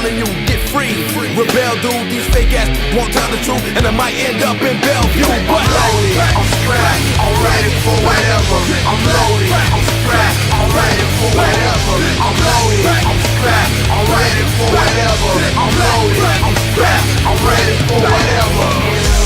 telling you, get free. Rebel, dude, these fake ass won't tell the truth, and I might end up in Bellevue. But I'm strapped, I'm ready for whatever. I'm loaded, I'm strapped, I'm ready for whatever. I'm loaded, I'm strapped, I'm ready for whatever. I'm loaded, I'm strapped, I'm ready for whatever.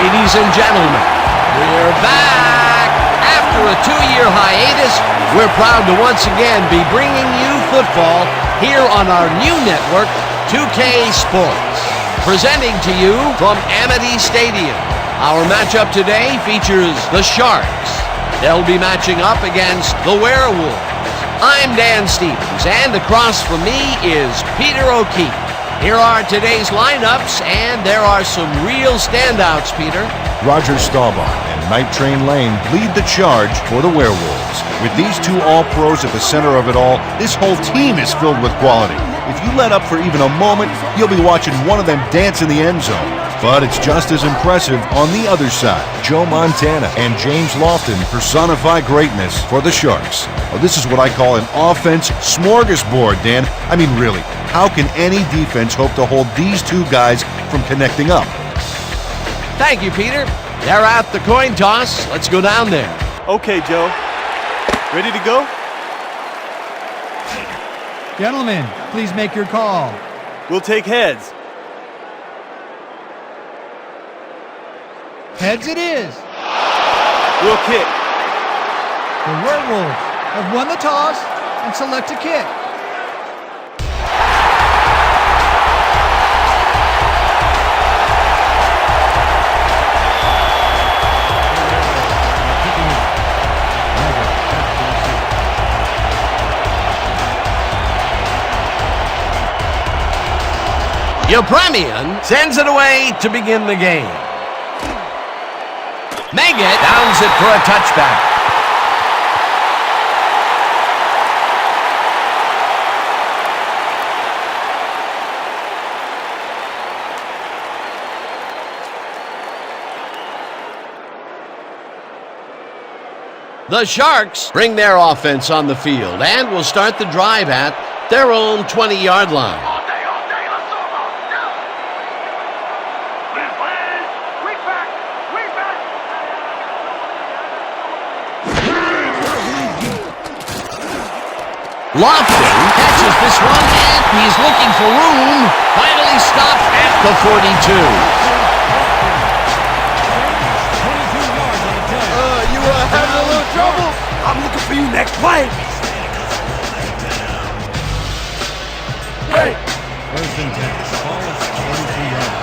Ladies and gentlemen, we're back! After a 2-year hiatus, we're proud to once again be bringing you football here on our new network, 2K Sports. Presenting to you from Amity Stadium. Our matchup today features the Sharks. They'll be matching up against the Werewolves. I'm Dan Stevens, and across from me is Peter O'Keefe. Here are today's lineups, and there are some real standouts, Peter. Roger Staubach and Night Train Lane lead the charge for the Werewolves. With these two All-Pros at the center of it all, this whole team is filled with quality. If you let up for even a moment, you'll be watching one of them dance in the end zone. But it's just as impressive on the other side. Joe Montana and James Lofton personify greatness for the Sharks. Oh, this is what I call an offense smorgasbord, Dan. I mean, really, how can any defense hope to hold these two guys from connecting up? Thank you, Peter. They're at the coin toss. Let's go down there. Okay, Joe. Ready to go? Gentlemen, please make your call. We'll take heads. Heads it is. We'll kick. The Werewolves have won the toss and select a kick. Yepremian sends it away to begin the game. Meggett downs it for a touchback. The Sharks bring their offense on the field and will start the drive at their own 20-yard line. Lofton catches this one, and he's looking for room. Finally stopped at the 42. You having a little trouble? I'm looking for you next play. Hey! First and 10. Ball is 42 yards.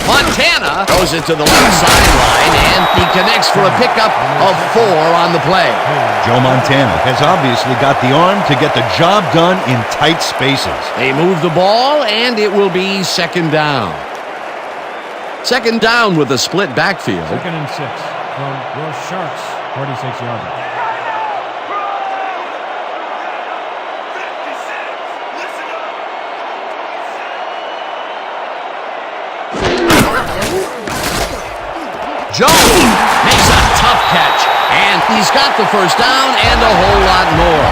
Montana Montana goes it to the left sideline, and he connects for a pickup of 4 on the play. Joe Montana has obviously got the arm to get the job done in tight spaces. They move the ball, and it will be second down. Second down with a split backfield. 2nd and 6 from your Sharks, 46-yard line. Jones makes a tough catch, and he's got the first down and a whole lot more.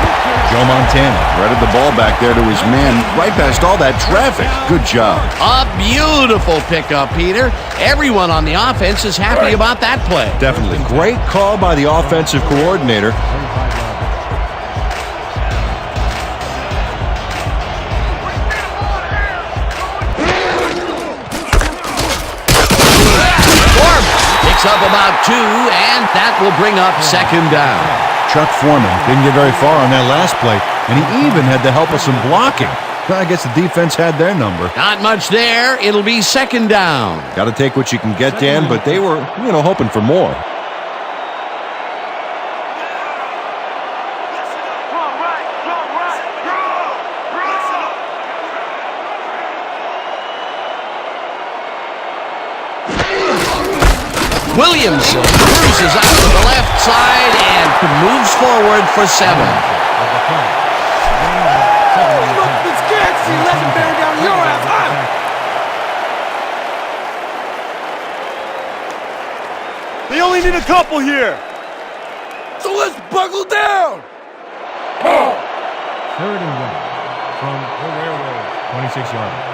Joe Montana threaded the ball back there to his man right past all that traffic. Good job. A beautiful pickup, Peter. Everyone on the offense is happy about that play. Definitely. Great call by the offensive coordinator. Up about 2, and that will bring up second down. Chuck Foreman didn't get very far on that last play, and he even had the help of some blocking. I guess the defense had their number. Not much there. It'll be second down. Got to take what you can get, Dan, but they were, hoping for more. Williamson cruises out to the left side and moves forward for 7. They only need a couple here. So let's buckle down. 3rd and 1 from the Werewolves, 26-yard line.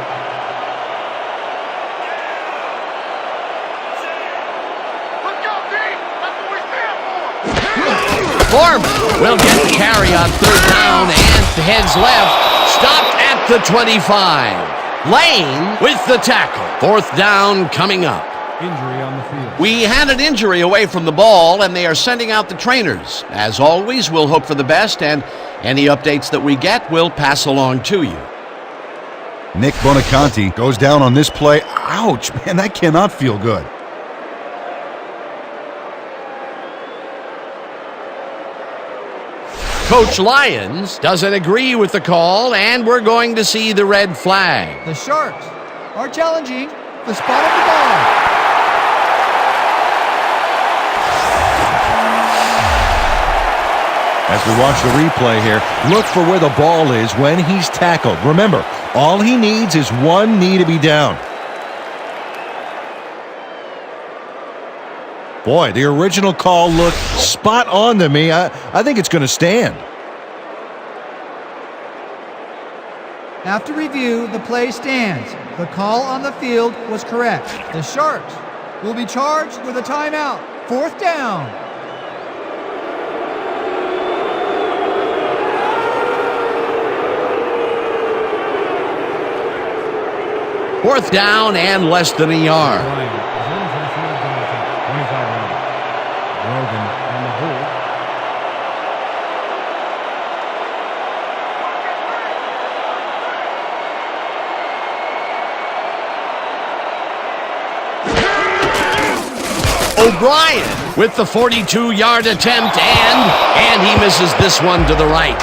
Foreman will get the carry on 3rd down and heads left. Stopped at the 25. Lane with the tackle. 4th down coming up. Injury on the field. We had an injury away from the ball, and they are sending out the trainers. As always, we'll hope for the best, and any updates that we get, we'll pass along to you. Nick Bonaconti goes down on this play. Ouch, man, that cannot feel good. Coach Lyons doesn't agree with the call, and we're going to see the red flag. The Sharks are challenging the spot of the ball. As we watch the replay here, look for where the ball is when he's tackled. Remember, all he needs is one knee to be down. Boy, the original call looked spot on to me. I think it's going to stand. After review, the play stands. The call on the field was correct. The Sharks will be charged with a timeout. 4th down. Fourth down and less than a yard. Ryan is in for the field goal attempt, 25-yard. Rogan on the hold. O'Brien with the 42-yard attempt, and he misses this one to the right.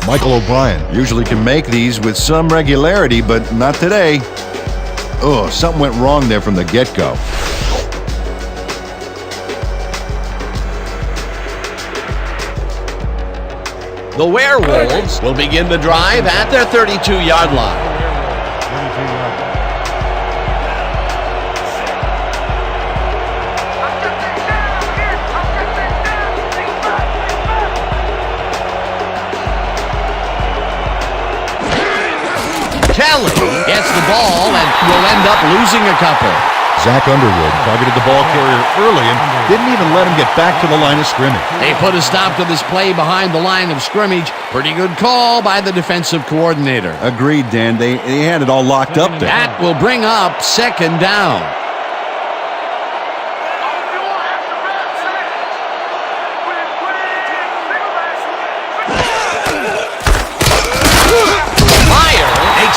Michael O'Brien usually can make these with some regularity, but not today. Oh, something went wrong there from the get-go. The Werewolves will begin the drive at their 32-yard line. Kelly gets the ball and will end up losing a couple. Zach Underwood targeted the ball carrier early and didn't even let him get back to the line of scrimmage. They put a stop to this play behind the line of scrimmage. Pretty good call by the defensive coordinator. Agreed, Dan. They had it all locked up there. That will bring up second down.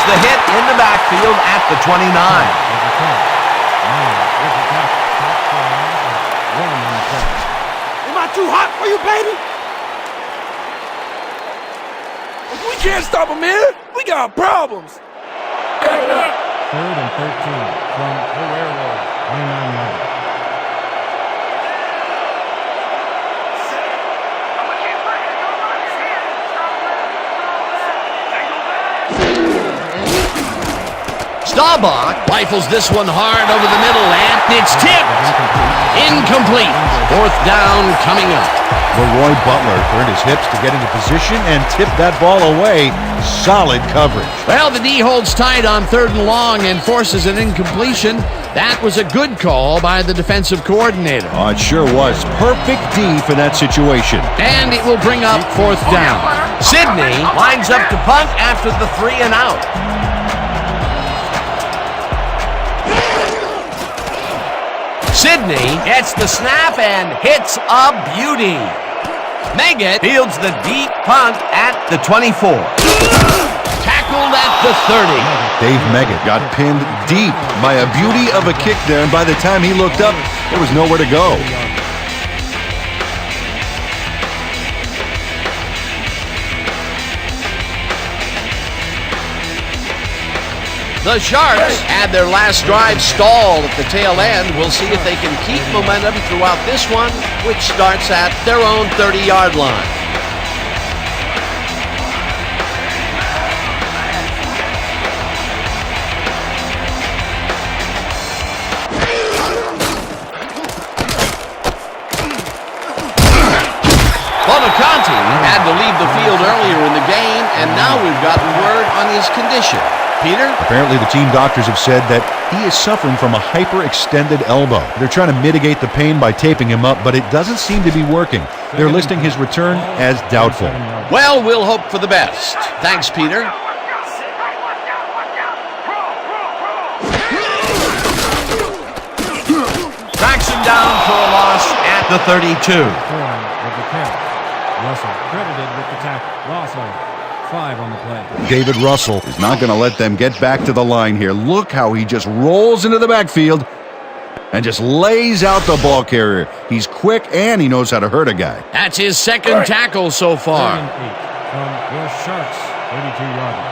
the hit in the backfield at the 29. Am I too hot for you, baby? We can't stop him here. We got problems. Third and 13 from the Werewolves. 29 yards. Staubach rifles this one hard over the middle, and it's tipped. Incomplete. Fourth down coming up. Leroy Butler turned his hips to get into position and tipped that ball away. Solid coverage. Well, the D holds tight on 3rd and long and forces an incompletion. That was a good call by the defensive coordinator. Oh, it sure was. Perfect D for that situation. And it will bring up 4th down. Sidney lines up to punt after the 3 and out. Sidney gets the snap and hits a beauty. Meggett fields the deep punt at the 24. Tackled at the 30. Dave Meggett got pinned deep by a beauty of a kick there, and by the time he looked up, there was nowhere to go. The Sharks had their last drive stalled at the tail end. We'll see if they can keep momentum throughout this one, which starts at their own 30-yard line. Bonaconti had to leave the field earlier in the game, and now we've gotten word on his condition. Peter? Apparently the team doctors have said that he is suffering from a hyperextended elbow. They're trying to mitigate the pain by taping him up, but it doesn't seem to be working. They're listing his return as doubtful. Well, we'll hope for the best. Thanks, Peter. Tracks him down for a loss at the 32. With the catch. Russell credited with the tackle. Loss of 5 on the play. David Russell is not going to let them get back to the line here. Look how he just rolls into the backfield and just lays out the ball carrier. He's quick and he knows how to hurt a guy. That's his second tackle so far. 3 and 8 from the Sharks. 32-yarder.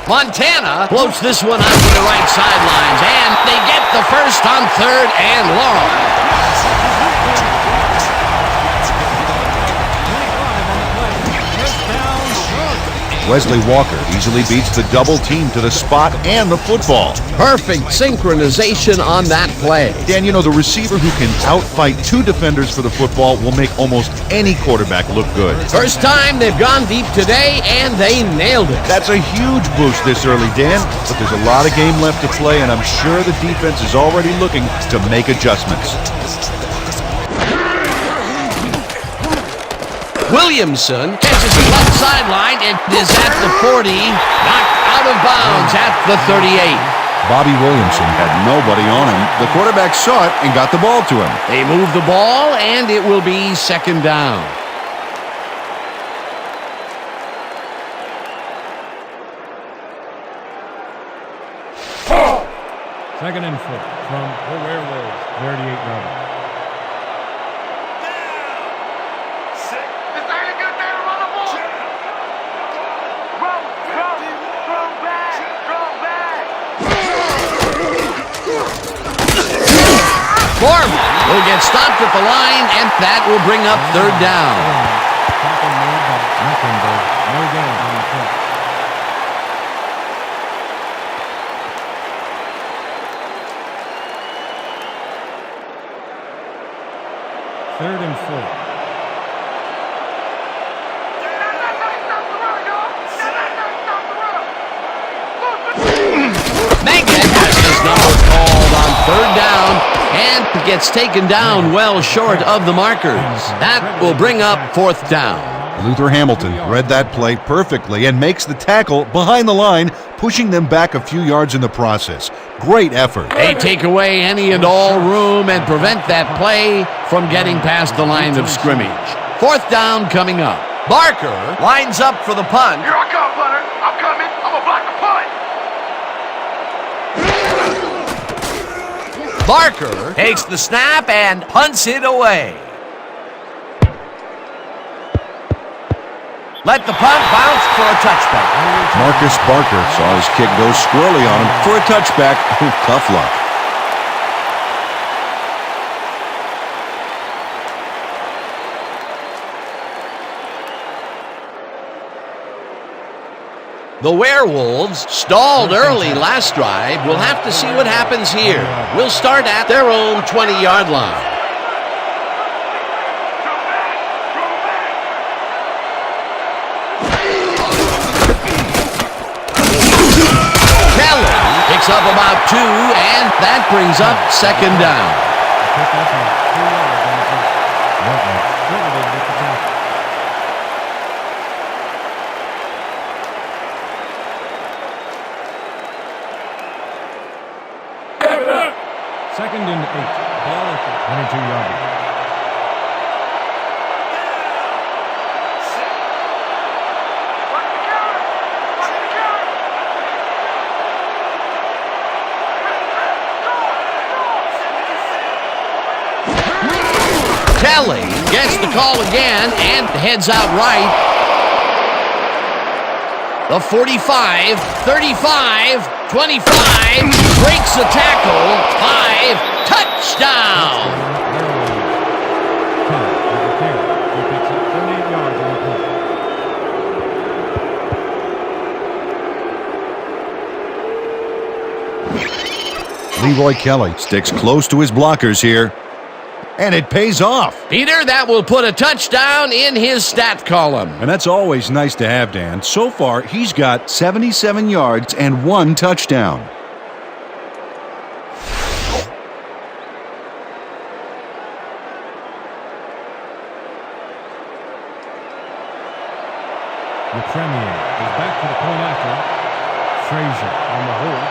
Montana floats this one out to the right sidelines, and they get the first on 3rd and long. Wesley Walker easily beats the double team to the spot and the football. Perfect synchronization on that play. Dan, you know, the receiver who can outfight 2 defenders for the football will make almost any quarterback look good. First time they've gone deep today, and they nailed it. That's a huge boost this early, Dan, but there's a lot of game left to play, and I'm sure the defense is already looking to make adjustments. Williamson catches the left sideline and is at the 40, knocked out of bounds at the 38. Bobby Williamson had nobody on him. The quarterback saw it and got the ball to him. They move the ball, and it will be 2nd down. Second and 4 from the Werewolves. 38-yarder. Foreman will get stopped at the line, and that will bring up 3rd down. Tackle made by Mecklenburg. No gain on the play. Third and 4. Meggett has his number called on 3rd down and gets taken down well short of the markers. That will bring up 4th down. Luther Hamilton read that play perfectly and makes the tackle behind the line, pushing them back a few yards in the process. Great effort. They take away any and all room and prevent that play from getting past the line of scrimmage. Fourth down coming up. Barker lines up for the punt. Here I come, punter. I'm coming. I'm gonna block the punt. Barker takes the snap and punts it away. Let the punt bounce for a touchback. Marcus Barker saw his kick go squirrely on him for a touchback. Tough luck. The Werewolves stalled early last drive. We'll have to see what happens here. We'll start at their own 20-yard line. Kelly picks up about 2, and that brings up second down. Second and 8. Ball at the 22-yard line. Kelly gets the call again and heads out right. The 45, 35, 25, breaks the tackle, 5, touchdown! He picks up 38 yards on the play. Leroy Kelly sticks close to his blockers here. And it pays off. Peter, that will put a touchdown in his stat column. And that's always nice to have, Dan. So far, he's got 77 yards and 1 touchdown. The Premier is back for the point after. Frazier on the hold.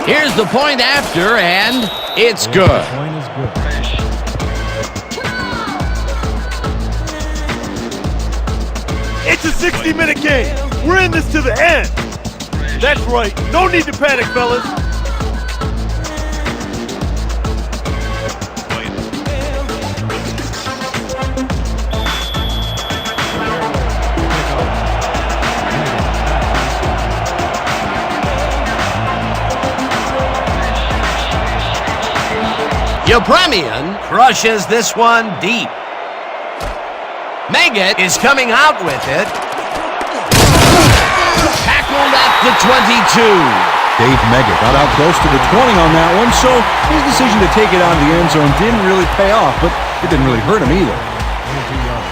Here's the point after, and it's good. The point is good. It's a 60-minute game. We're in this to the end. That's right. No need to panic, fellas. Yepremian crushes this one deep. Meggett is coming out with it. Tackled at the 22. Dave Meggett got out close to the 20 on that one, so his decision to take it out of the end zone didn't really pay off, but it didn't really hurt him either. 22 yards.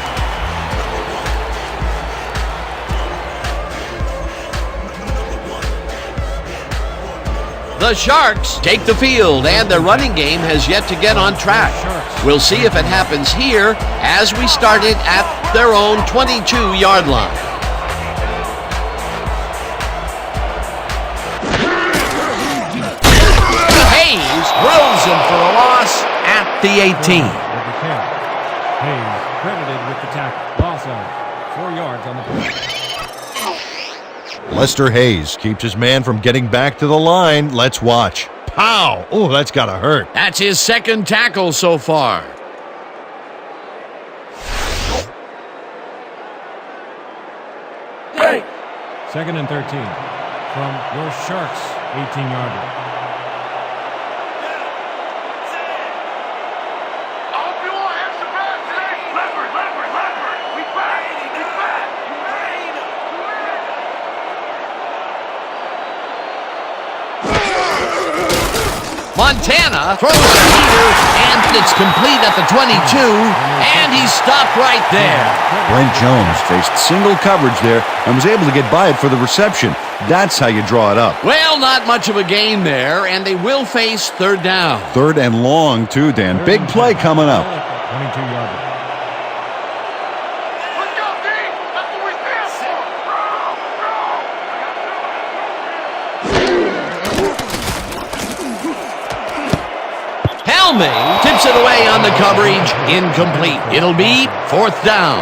The Sharks take the field, and their running game has yet to get on track. We'll see if it happens here as we start it at their own 22-yard line. Hayes throws him for a loss at the 18. Hayes credited with the tackle. Loss of 4 yards on the play. Lester Hayes keeps his man from getting back to the line. Let's watch. Pow! Oh, that's gotta hurt. That's his second tackle so far. Hey! Second and 13 from your Sharks 18-yarder. Montana throws a heater, and it's complete at the 22, and he's stopped right there. Brent Jones faced single coverage there and was able to get by it for the reception. That's how you draw it up. Well, not much of a gain there, and they will face third down. Third and long, too, Dan. Big play coming up. 22-yarder. Helming tips it away on the coverage. Incomplete. It'll be fourth down.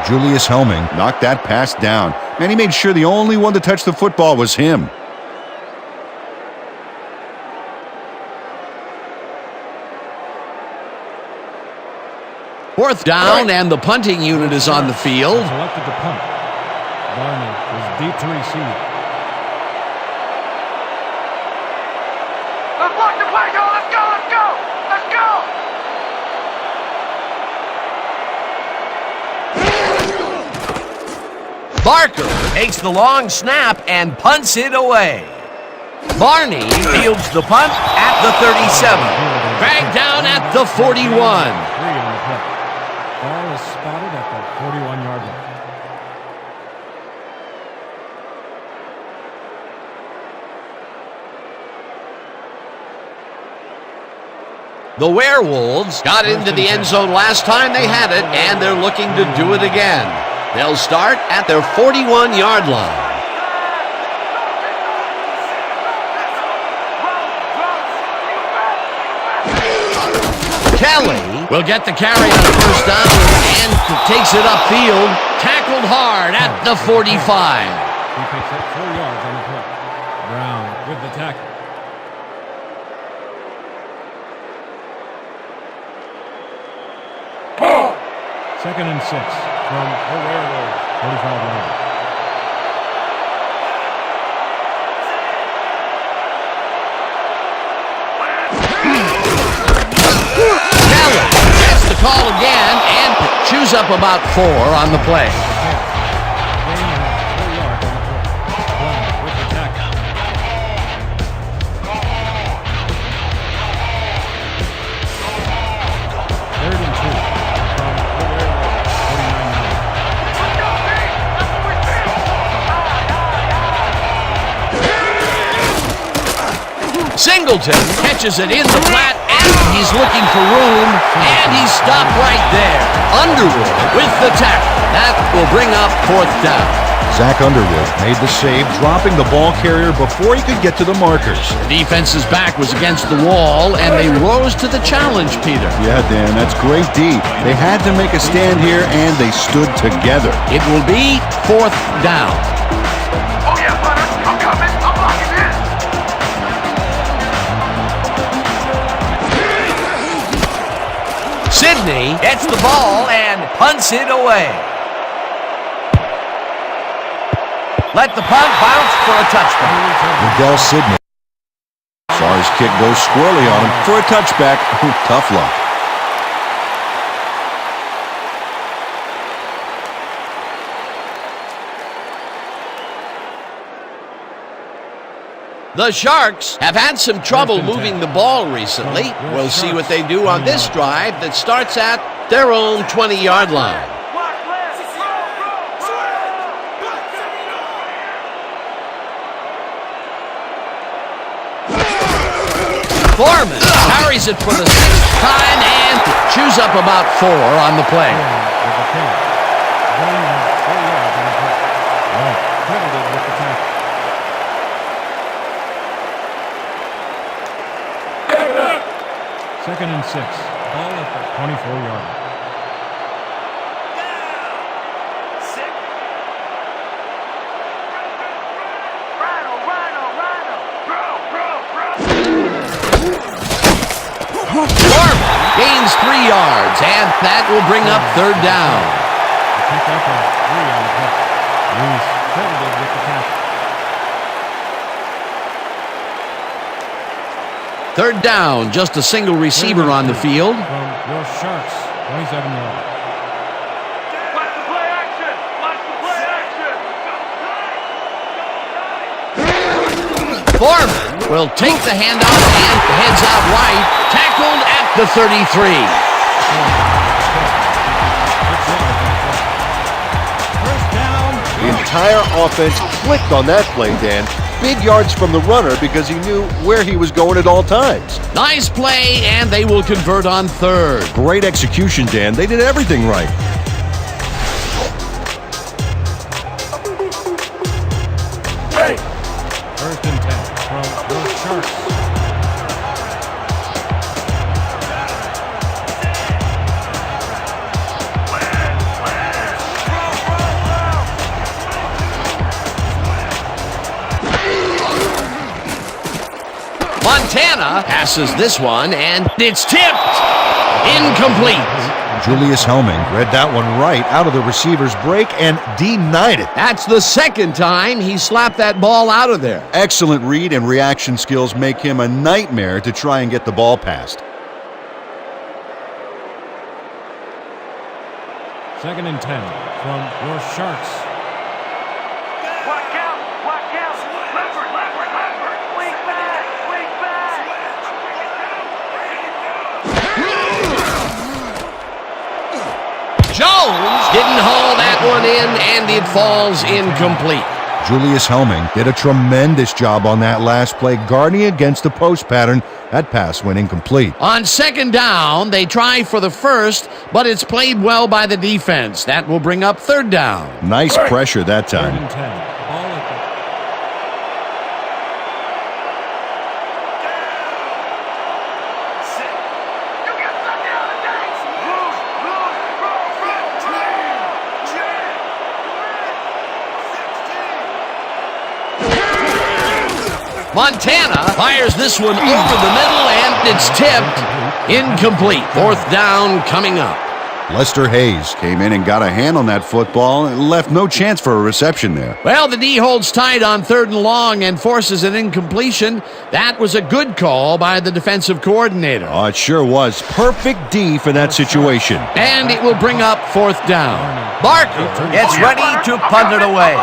Julius Helming knocked that pass down, and he made sure the only one to touch the football was him. Fourth down, and the punting unit is on the field. Selected to punt. Barney is deep to receive. Let's block the play, y'all. Let's go, let's go, let's go. Barker takes the long snap and punts it away. Barney fields the punt at the 37. Dragged down at the 41. 3 on the play. Ball is spotted at the 41-yard line. The Werewolves got into the end zone last time they had it, and they're looking to do it again. They'll start at their 41-yard line. Kelly will get the carry on the first down and takes it upfield. Tackled hard at the 45. He picks up 4 yards on the play. Brown with the tackle. Second and 6 from the Werewolves. 45-yard. Kelly gets the call again and chews up about 4 on the play. Gain of 4 yards on the play. Brown with the tackle. Third and 2 from the Werewolves. 49-yard. Singleton catches it in the flat, and he's looking for room, and he's stopped right there. Underwood with the tackle. That will bring up fourth down. Zach Underwood made the save, dropping the ball carrier before he could get to the markers. The defense's back was against the wall, and they rose to the challenge, Peter. Yeah, Dan, that's great D. They had to make a stand here, and they stood together. It will be fourth down. Oh yeah, Butter, I'm coming, I'm locking in. Sidney gets the ball and punts it away. Let the punt bounce for a touchback. Miguel Sidney saw his kick go squirrely on him for a touchback. Tough luck. The Sharks have had some trouble moving the ball recently. We'll see what they do on this drive that starts at their own 20-yard line. Foreman carries it for the 6th time and chews up about 4 on the play. With the carry. Gain of 4 yards on the play. Right. Credited with the tackle. Second and 6. Ball at the 24-yard line. Foreman gains 3 yards, and that will bring up third down. Pick up a 3 on the play. Reese credited with the tackle. Third down, just a single receiver on the field. From your Sharks, 27 yards. Watch the play action! Watch the play action! Foreman will take the handoff and heads out wide. Tackled at the 33. The entire offense clicked on that play, Dan. Big yards from the runner because he knew where he was going at all times. Nice play, and they will convert on third. Great execution, Dan. They did everything right. First and 10 from the Sharks. Montana passes this one, and it's tipped. Incomplete. Julius Helming read that one right out of the receiver's break and denied it. That's the second time he slapped that ball out of there. Excellent read and reaction skills make him a nightmare to try and get the ball past. Second and 10 from your Sharks. Watch out! Watch out! Leopard! Leopard! Leopard! Wing back! Wing back! Jones didn't haul that one in, and it falls incomplete. Julius Helming did a tremendous job on that last play, guarding against the post pattern. That pass went incomplete. On second down, they try for the first, but it's played well by the defense. That will bring up third down. Nice pressure that Third time. and 10. Ball at the Montana fires this one over the middle, and it's tipped. Incomplete. Fourth down coming up. Lester Hayes came in and got a hand on that football and left no chance for a reception there. Well, the D holds tight on third and long and forces an incompletion. That was a good call by the defensive coordinator. Oh, it sure was. Perfect D for that situation. And it will bring up fourth down. Barker gets ready to punt it away.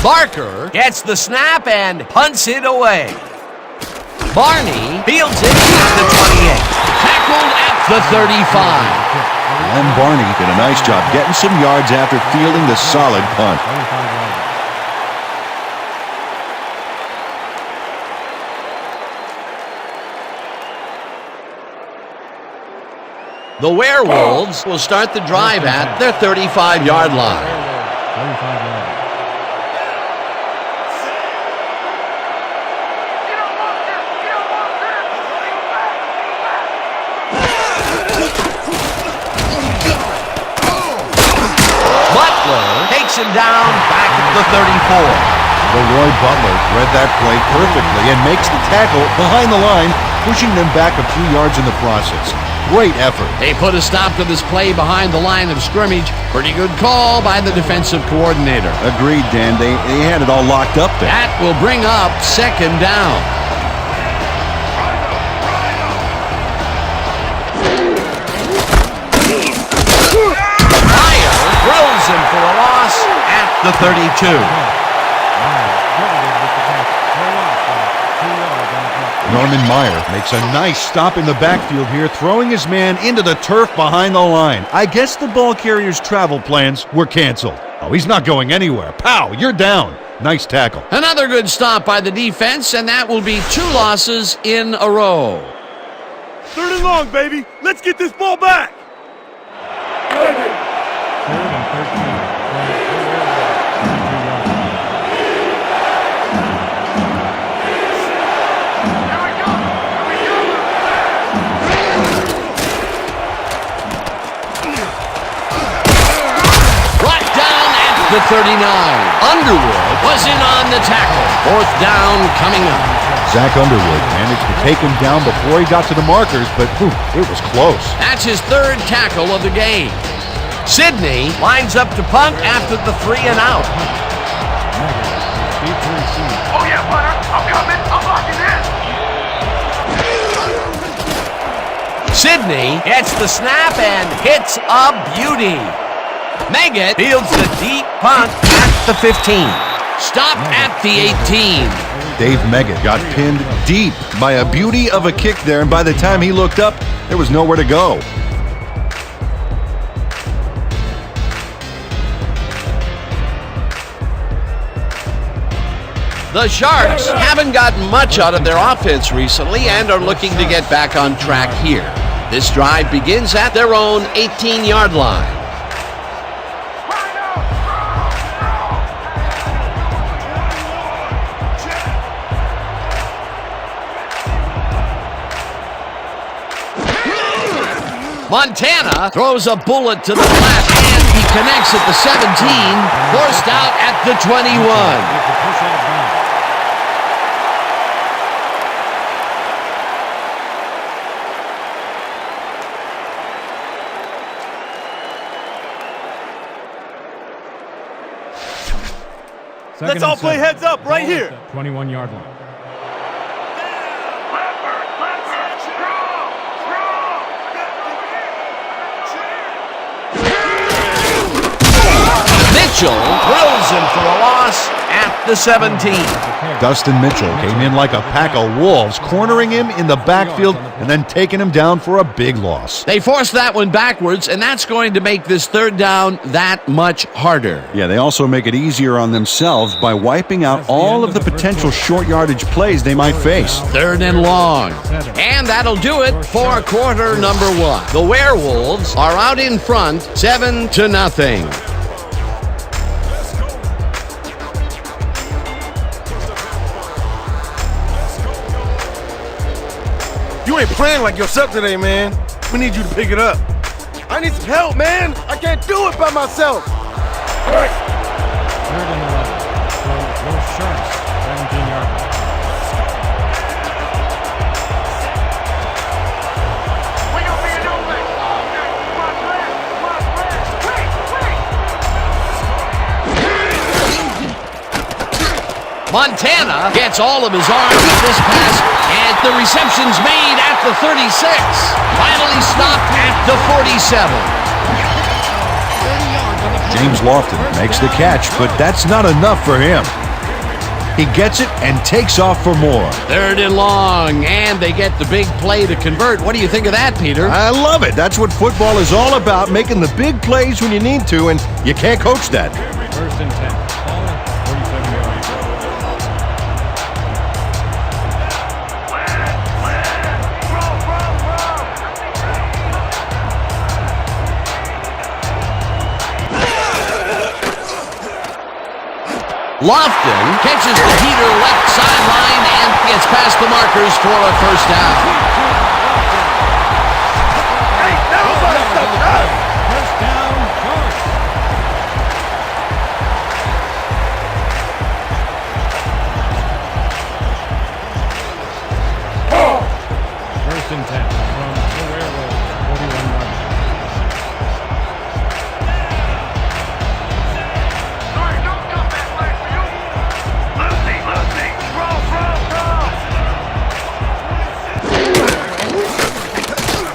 Barker gets the snap and punts it away. Barney fields it at the 28. Tackled at the 35. And Barney did a nice job getting some yards after fielding the solid punt. 25 yards. The Werewolves will start the drive at their 35-yard line. 35 yards. Takes him down back at the 34. Leroy Butler read that play perfectly and makes the tackle behind the line, pushing them back a few yards in the process. Great effort. They put a stop to this play behind the line of scrimmage. Pretty good call by the defensive coordinator. Agreed, Dan. They had it all locked up there. That will bring up second down. Throws him for a loss at the 32. Norman Meyer makes a nice stop in the backfield here, throwing his man into the turf behind the line. I guess the ball carrier's travel plans were canceled. Oh, he's not going anywhere. Pow, you're down. Nice tackle. Another good stop by the defense, and that will be 2 losses in a row. Third and long, baby. Let's get this ball back. Third and 13. Brought down at the 39. Underwood was in on the tackle. Fourth down coming up. Zach Underwood managed to take him down before he got to the markers, but it was close. That's his third tackle of the game. Sidney lines up to punt after the 3 and out. Oh yeah, Butter, I'm coming. I'm locking in. Sidney gets the snap and hits a beauty. Meggett fields the deep punt at the 15. Stopped at the 18. Dave Meggett got pinned deep by a beauty of a kick there, and by the time he looked up, there was nowhere to go. The Sharks haven't gotten much out of their offense recently and are looking to get back on track here. This drive begins at their own 18-yard line. Montana throws a bullet to the flat, and he connects at the 17, forced out at the 21. Let's all play heads up right here. 21-yard line. Mitchell drills him for a loss at the 17. Dustin Mitchell came in like a pack of wolves, cornering him in the backfield and then taking him down for a big loss. They forced that one backwards, and that's going to make this third down that much harder. Yeah, they also make it easier on themselves by wiping out all of the potential short yardage plays they might face. Third and long. And that'll do it for quarter number one. The Werewolves are out in front, 7-0. You ain't playing like yourself today, man. We need you to pick it up. I need some help, man. I can't do it by myself. Third and 11. So those Sharks, 17-yard line. Montana gets all of his arms with this pass, and the reception's made at the 36. Finally stopped at the 47. James Lofton makes the catch, but that's not enough for him. He gets it and takes off for more. Third and long, and they get the big play to convert. What do you think of that, Peter? I love it. That's what football is all about, making the big plays when you need to, and you can't coach that. First and 10. Ball at 47-yard line. Lofton catches the heater left sideline and gets past the markers for a first down. First down, Sharks. First and 10 from the Werewolves, 41-yard line.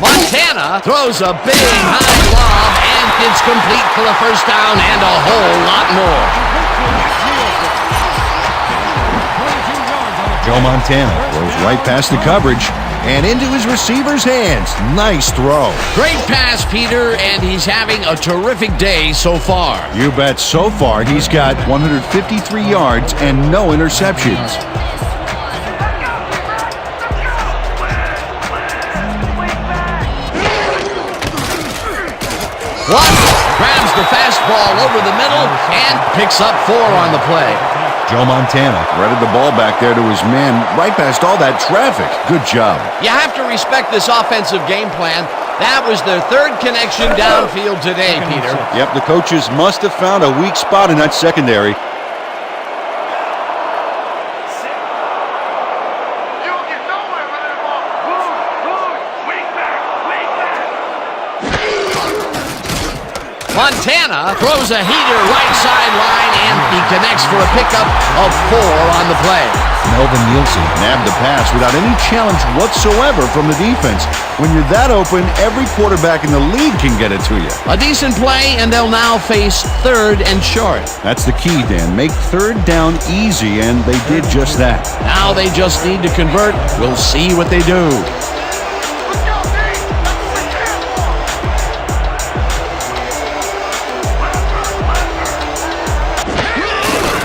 Montana throws a big high lob, and it's complete for a first down and a whole lot more. Joe Montana throws right past the coverage and into his receiver's hands. Nice throw. Great pass, Peter, and he's having a terrific day so far. You bet. So far, he's got 153 yards and no interceptions. Watson grabs the fastball over the middle and picks up 4 on the play. Joe Montana threaded the ball back there to his man right past all that traffic. Good job. You have to respect this offensive game plan. That was their third connection downfield today, Peter. Yep, the coaches must have found a weak spot in that secondary. Montana throws a heater right sideline, and he connects for a pickup of 4 on the play. Melvin Nielsen nabbed the pass without any challenge whatsoever from the defense. When you're that open, every quarterback in the league can get it to you. A decent play, and they'll now face 3rd and short. That's the key, Dan. Make 3rd down easy, and they did just that. Now they just need to convert. We'll see what they do.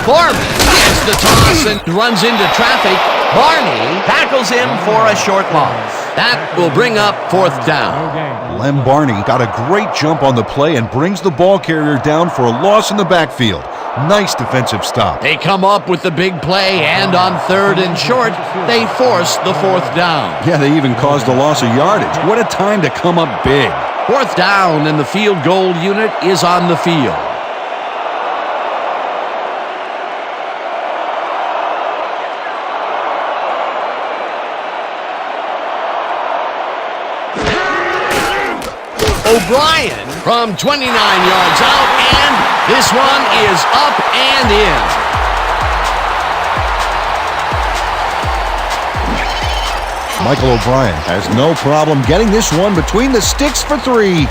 Foreman gets the toss and runs into traffic. Barney tackles him for a short loss. That will bring up 4th down. Lem Barney got a great jump on the play and brings the ball carrier down for a loss in the backfield. Nice defensive stop. They come up with the big play, and on 3rd and short, they force the 4th down. Yeah, they even caused a loss of yardage. What a time to come up big. 4th down, and the field goal unit is on the field. O'Brien from 29 yards out, and this one is up and in. Michael O'Brien has no problem getting this one between the sticks for 3.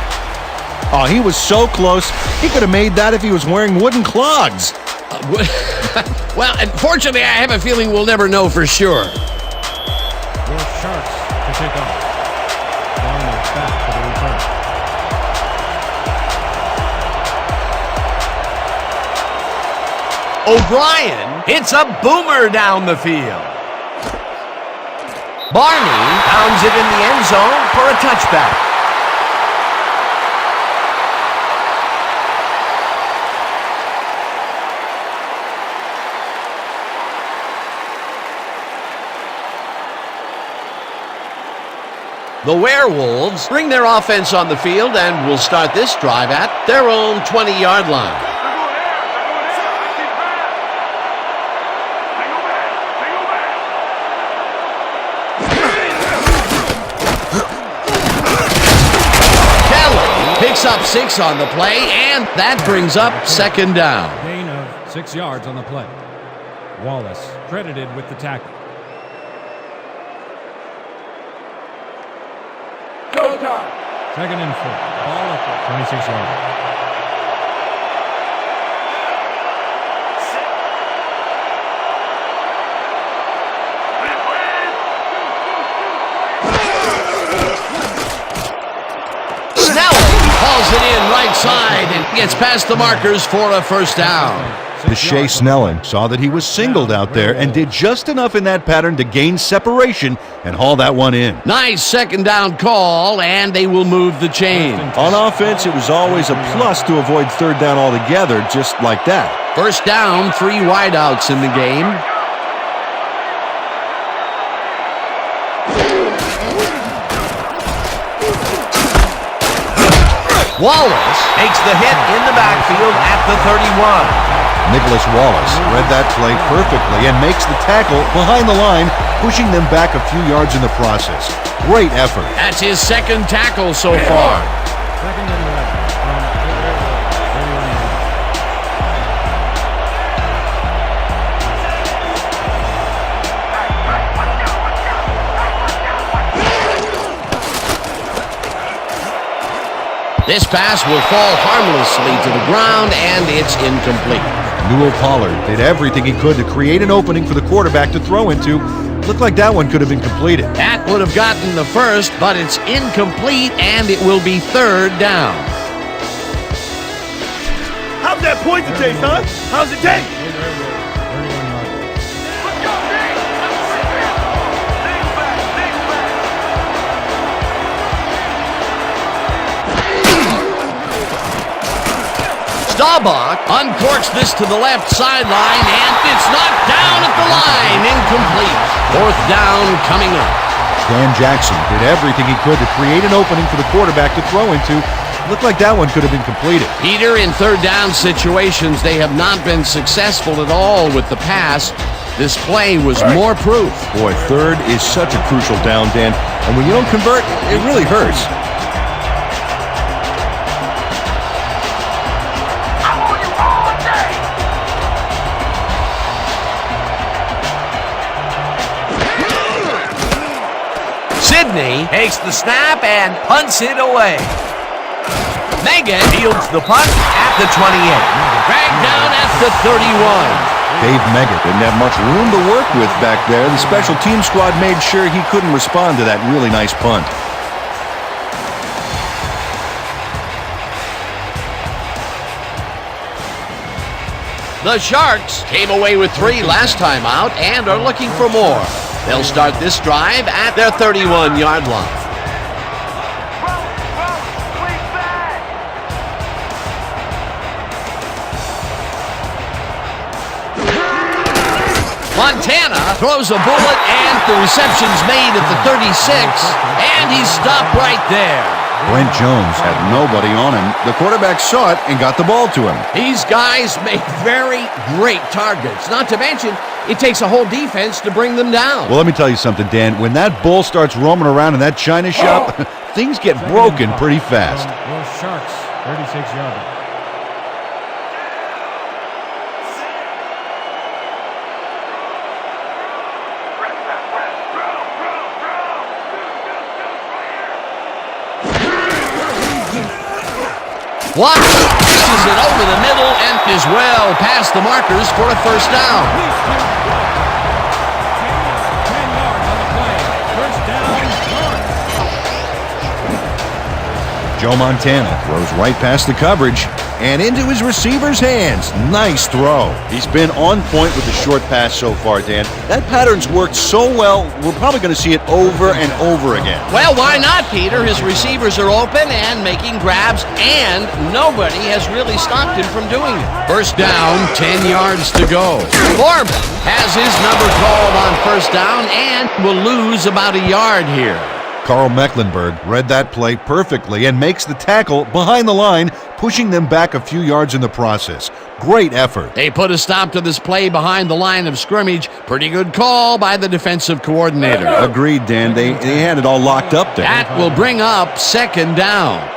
Oh, he was so close. He could have made that if he was wearing wooden clogs. Well, unfortunately, I have a feeling we'll never know for sure. Your Sharks to kick off. Barney back for the return. O'Brien hits a boomer down the field. Barney pounds it in the end zone for a touchback. The Werewolves bring their offense on the field and will start this drive at their own 20-yard line. Picks up 6 on the play, and that brings up 2nd down. Gain of 6 yards on the play. Wallace credited with the tackle. Go time. 2nd and 4. Ball at the 26 yards. Hauls it in right side and gets past the markers for a 1st down. Deshae Snelling saw that he was singled out there and did just enough in that pattern to gain separation and haul that one in. Nice 2nd down call, and they will move the chain. On offense, it was always a plus to avoid 3rd down altogether, just like that. 1st down, 3 wideouts in the game. Wallace makes the hit in the backfield at the 31. Nicholas Wallace read that play perfectly and makes the tackle behind the line, pushing them back a few yards in the process. Great effort. That's his 2nd tackle so far. 2nd and 11 from the Werewolves. 31 yards. This pass will fall harmlessly to the ground, and it's incomplete. Newell Pollard did everything he could to create an opening for the quarterback to throw into. Looked like that one could have been completed. That would have gotten the 1st, but it's incomplete, and it will be 3rd down. How's that poison taste, huh? How's it taste? 31 yards. Staubach uncorks this to the left sideline, and it's knocked down at the line. Incomplete. 4th down coming up. Dan Jackson did everything he could to create an opening for the quarterback to throw into. Looked like that one could have been completed. Peter, in 3rd down situations, they have not been successful at all with the pass. This play was more proof. Boy, 3rd is such a crucial down, Dan. And when you don't convert, it really hurts. Chesney takes the snap and punts it away. Megan fields the punt at the 28. Dragged down at the 31. Dave Meggett didn't have much room to work with back there. The special team squad made sure he couldn't respond to that really nice punt. The Sharks came away with 3 last time out and are looking for more. They'll start this drive at their 31-yard line. Montana throws a bullet, and the reception's made at the 36, and he's stopped right there. Brent Jones had nobody on him. The quarterback saw it and got the ball to him. These guys make very great targets. Not to mention, it takes a whole defense to bring them down. Well, let me tell you something, Dan. When that bull starts roaming around in that china shop, things get broken pretty fast. Those Sharks, 36-yard line. Watch pushes it over the middle and is well past the markers for a first down. 10 yards on the play. First down. Joe Montana throws right past the coverage and into his receiver's hands. Nice throw. He's been on point with the short pass so far, Dan. That pattern's worked so well, we're probably going to see it over and over again. Well, why not, Peter? His receivers are open and making grabs, and nobody has really stopped him from doing it. First down, 10 yards to go. Foreman has his number called on first down and will lose about a yard here. Carl Mecklenburg read that play perfectly and makes the tackle behind the line, pushing them back a few yards in the process. Great effort. They put a stop to this play behind the line of scrimmage. Pretty good call by the defensive coordinator. Agreed, Dan. They had it all locked up there. That will bring up second down.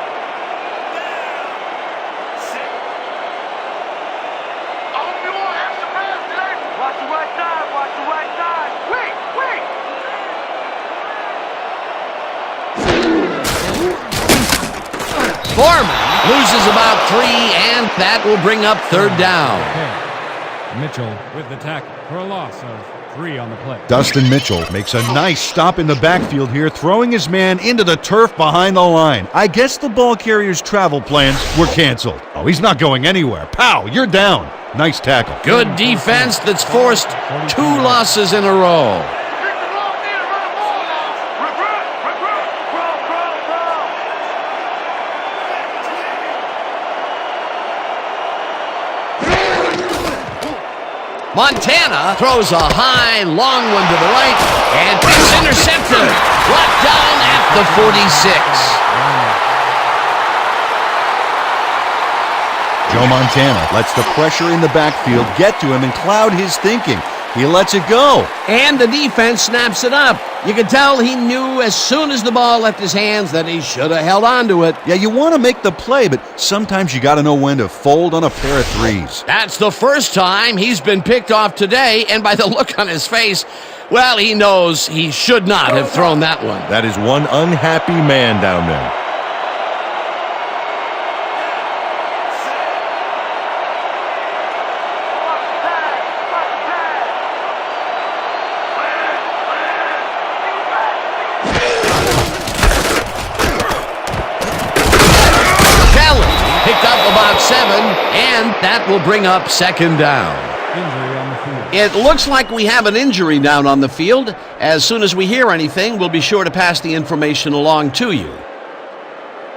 Foreman loses about 3, and that will bring up third down. Mitchell with the tackle for a loss of 3 on the play. Dustin Mitchell makes a nice stop in the backfield here, throwing his man into the turf behind the line. I guess the ball carrier's travel plans were canceled. Oh, he's not going anywhere. Pow, you're down. Nice tackle. Good defense that's forced 2 losses in a row. Montana throws a high, long one to the right, and it's intercepted. Brought down at the 46. Joe Montana lets the pressure in the backfield get to him and cloud his thinking. He lets it go. And the defense snaps it up. You can tell he knew as soon as the ball left his hands that he should have held on to it. Yeah, you want to make the play, but sometimes you got to know when to fold on a pair of threes. That's the first time he's been picked off today, and by the look on his face, well, he knows he should not have thrown that one. That is one unhappy man down there. About 7, and that will bring up second down. Injury on the field. It looks like we have an injury down on the field. As soon as we hear anything, we'll be sure to pass the information along to you.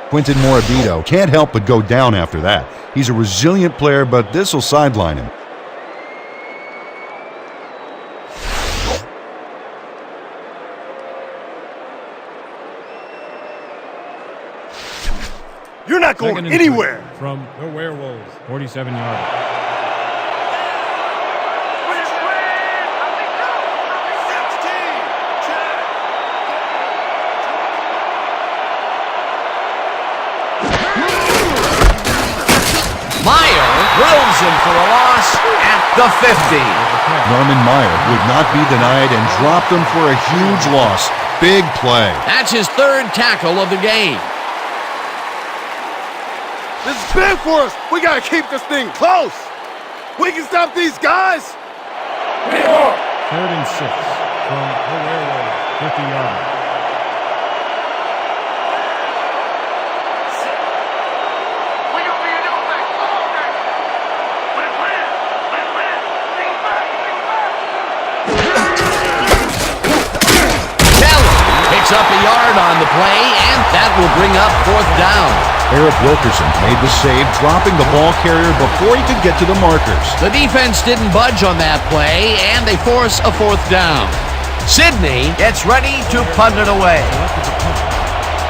Quinton Morabito can't help but go down after that. He's a resilient player, but this will sideline him. You're not going anywhere. From the Werewolves, 47-yard. Meyer drills him for a loss at the 50. Norman Meyer would not be denied and dropped them for a huge loss. big play. That's his third tackle of the game. This is big for us. We got to keep this thing close. We can stop these guys. 3rd and 6 from the Werewolves, 50-yard line. Picks up a yard on the play, and that will bring up 4th down. Eric Wilkerson made the save, dropping the ball carrier before he could get to the markers. The defense didn't budge on that play, and they force a 4th down. Sidney gets ready to punt it away. Selected the punt.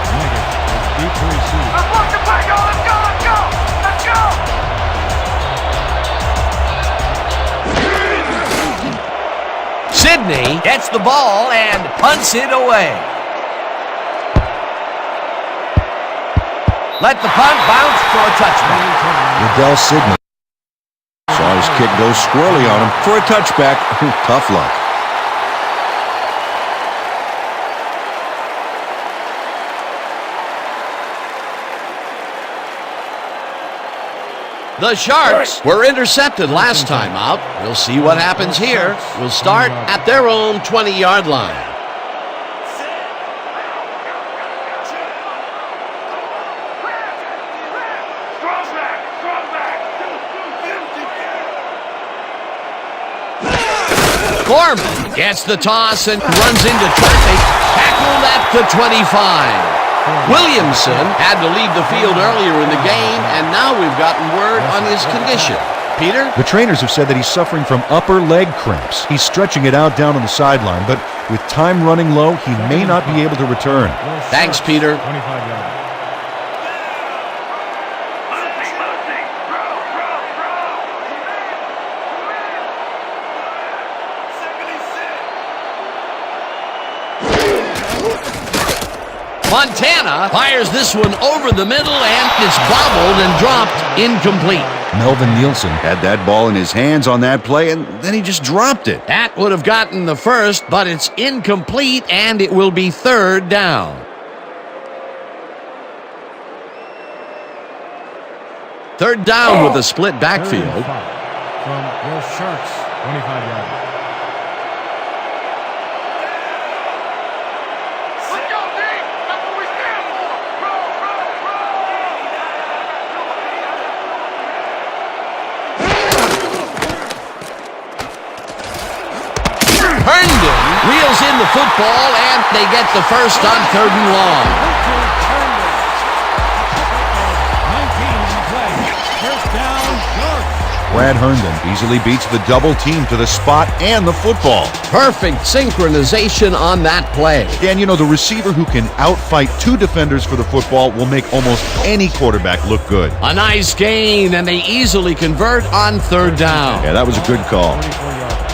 Megan is deep to receive. Sidney gets the ball and punts it away. Let the punt bounce for a touchback. Liddell Sidney saw his kick go squirrely on him for a touchback. Tough luck. The Sharks were intercepted last time out. We'll see what happens here. We'll start at their own 20-yard line. Foreman gets the toss and runs into traffic. Tackled at the 25. Williamson had to leave the field earlier in the game, and now we've gotten word on his condition. Peter? The trainers have said that he's suffering from upper leg cramps. He's stretching it out down on the sideline, but with time running low, he may not be able to return. Thanks, Peter. 25-yard line. Montana fires this one over the middle, and it's bobbled and dropped incomplete. Melvin Nielsen had that ball in his hands on that play, and then he just dropped it. That would have gotten the first, but it's incomplete, and it will be 3rd down. Third down with a split backfield. 3rd and 5 from your Sharks, 25-yard line. Herndon reels in the football, and they get the first on 3rd and long. 19 on the play. First down, Sharks. Brad Herndon easily beats the double team to the spot and the football. Perfect synchronization on that play. Dan, you know, the receiver who can outfight 2 defenders for the football will make almost any quarterback look good. A nice gain, and they easily convert on 3rd down. Yeah, that was a good call. 44-yard line.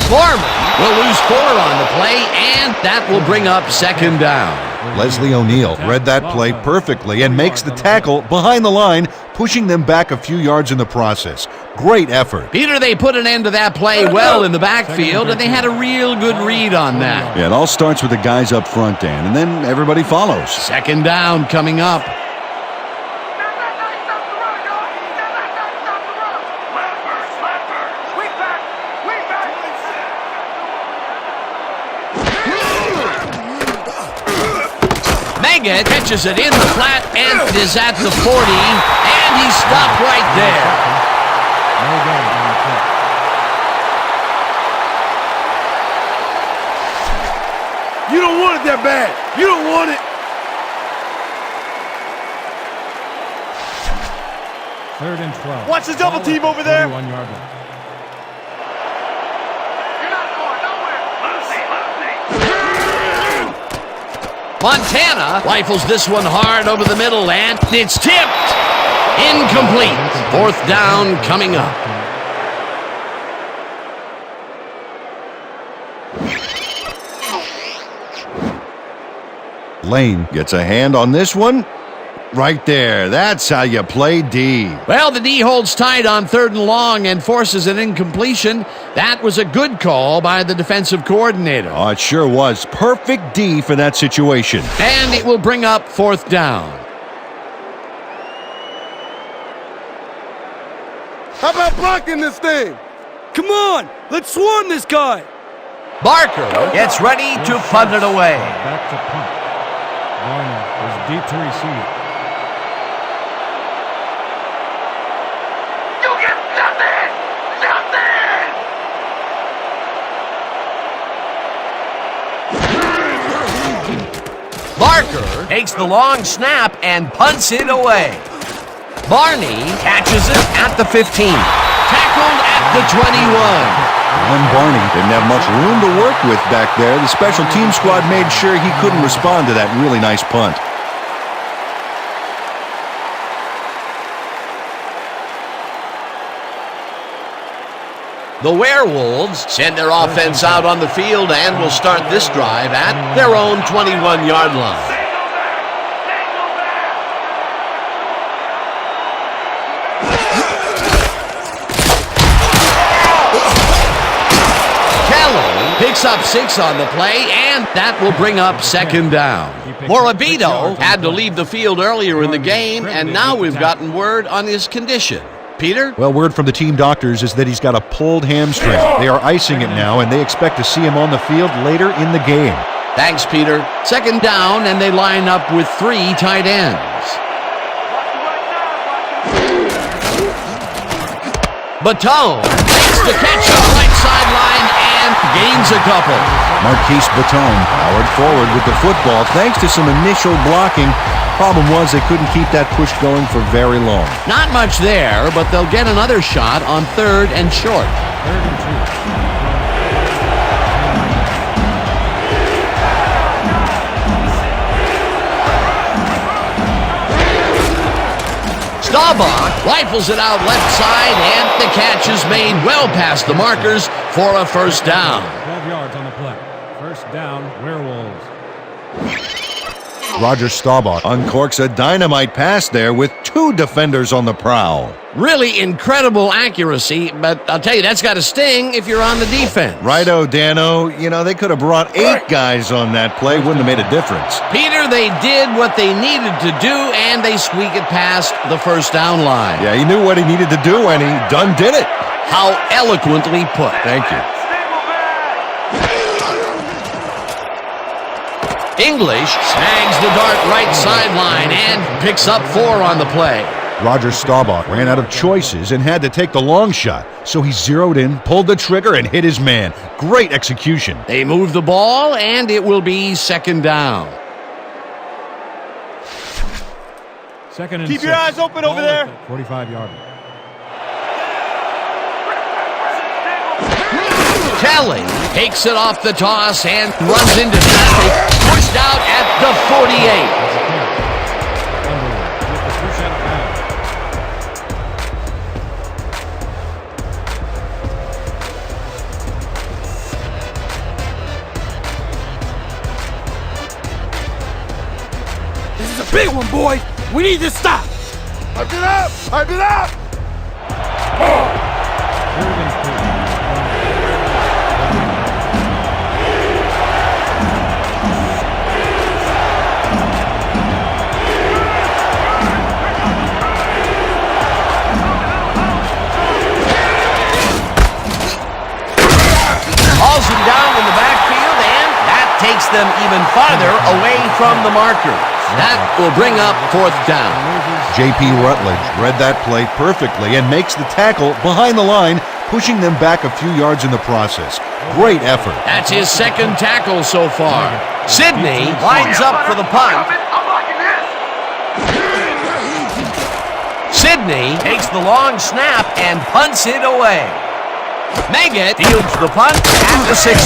Foreman will lose 4 on the play, and that will bring up 2nd down. Leslie O'Neal read that play perfectly and makes the tackle behind the line, pushing them back a few yards in the process. Great effort. Peter, they put an end to that play well in the backfield, and they had a real good read on that. Yeah, it all starts with the guys up front, Dan, and then everybody follows. 2nd down coming up. Meggett catches it in the flat and is at the 40, and he stopped right there. No gain on the play. You don't want it that bad. You don't want it. 3rd and 12. Watch the double team over there. 41-yard line. Montana rifles this one hard over the middle, and it's tipped. Incomplete. 4th down coming up. Lane gets a hand on this one, Right there. That's how you play D. Well, the D holds tight on 3rd and long and forces an incompletion. That was a good call by the defensive coordinator. Oh, it sure was. Perfect D for that situation. And it will bring up 4th down. How about blocking this thing? Come on, let's swarm this guy. Barker gets ready to punt it away. Back to punt. Warner is deep to receive. You get nothing! Nothing! Barker takes the long snap and punts it away. Barney catches it at the 15. Tackled at the 21. And Barney didn't have much room to work with back there. The special team squad made sure he couldn't respond to that really nice punt. The Werewolves send their offense out on the field and will start this drive at their own 21-yard line. Picks up 6 on the play, and that will bring up 2nd down. Morabito had to leave the field earlier in the game, and now we've gotten word on his condition. Peter? Well, word from the team doctors is that he's got a pulled hamstring. They are icing it now, and they expect to see him on the field later in the game. Thanks, Peter. 2nd down, and they line up with 3 tight ends. Baton makes the catch on the right sideline and gains a couple. Marquise Baton powered forward with the football thanks to some initial blocking. Problem was they couldn't keep that push going for very long. Not much there, but they'll get another shot on 3rd and short. 3rd and 2. Staubach rifles it out left side, and the catch is made well past the markers for a 1st down. 12 yards on the play. 1st down, Werewolves. Roger Staubach uncorks a dynamite pass there with 2 defenders on the prowl. Really incredible accuracy, but I'll tell you, that's got to sting if you're on the defense. Righto, Dano. You know, they could have brought 8 guys on that play. Wouldn't have made a difference. Peter, they did what they needed to do, and they squeak it past the 1st down line. Yeah, he knew what he needed to do, and he done did it. How eloquently put. Thank you. English snags the dart right sideline and picks up 4 on the play. Roger Staubach ran out of choices and had to take the long shot, so he zeroed in, pulled the trigger, and hit his man. Great execution. They move the ball, and it will be 2nd down. 2nd and Keep 6. your eyes open over there. 45-yard. Kelly takes it off the toss and runs into traffic, pushed out at the 48. This is a big one, boys. We need to stop. Hype it up! Hype it up! Hauls him down in the backfield, and that takes them even farther away from the marker. That will bring up 4th down. J.P. Rutledge read that play perfectly and makes the tackle behind the line, pushing them back a few yards in the process. Great effort. That's his 2nd tackle so far. Sidney lines up for the punt. Sidney takes the long snap and punts it away. Meggett fields the punt at the 16.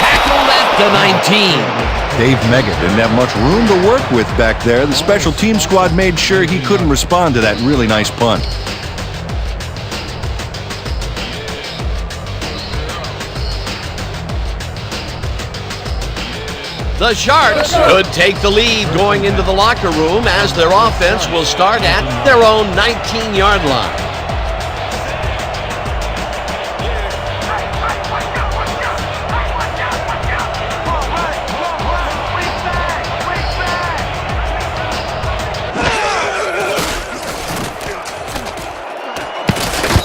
Tackled at the 19. Dave Meggett didn't have much room to work with back there. The special team squad made sure he couldn't respond to that really nice punt. The Sharks could take the lead going into the locker room as their offense will start at their own 19-yard line.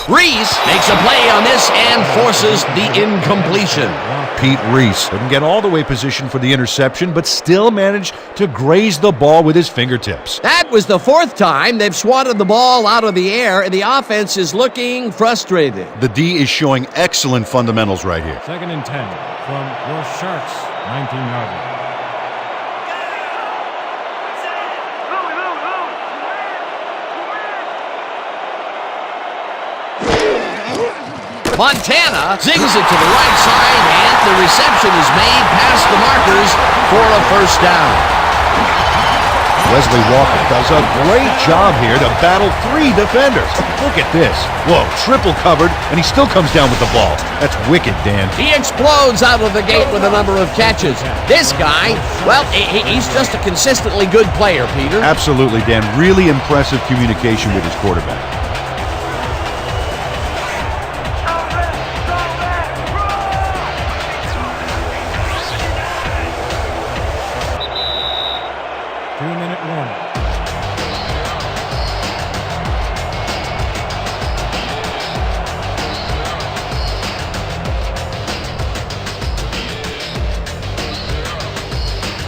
Reese makes a play on this and forces the incompletion. Pete Reese couldn't get all the way positioned for the interception, but still managed to graze the ball with his fingertips. That was the fourth time they've swatted the ball out of the air, and the offense is looking frustrated. The D is showing excellent fundamentals right here. 2nd and 10 from your Sharks 19-yard line. Montana zings it to the right side, and the reception is made past the markers for a first down. Wesley Walker does a great job here to battle 3 defenders. Look at this. Whoa, triple covered, and he still comes down with the ball. That's wicked, Dan. He explodes out of the gate with a number of catches. This guy, well, he's just a consistently good player, Peter. Absolutely, Dan. Really impressive communication with his quarterback.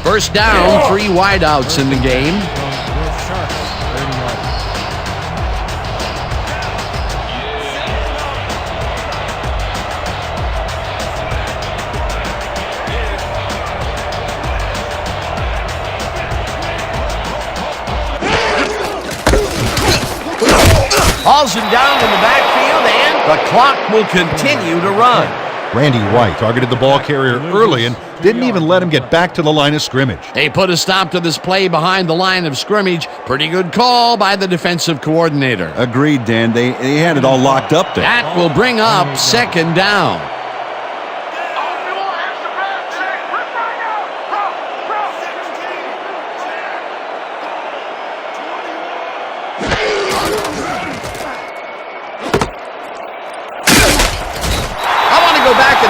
First down, 3 wideouts in the game. Hauls him down in the backfield, and the clock will continue to run. Randy White targeted the ball carrier early and didn't even let him get back to the line of scrimmage. They put a stop to this play behind the line of scrimmage. Pretty good call by the defensive coordinator. Agreed, Dan. They had it all locked up there. That will bring up 2nd down.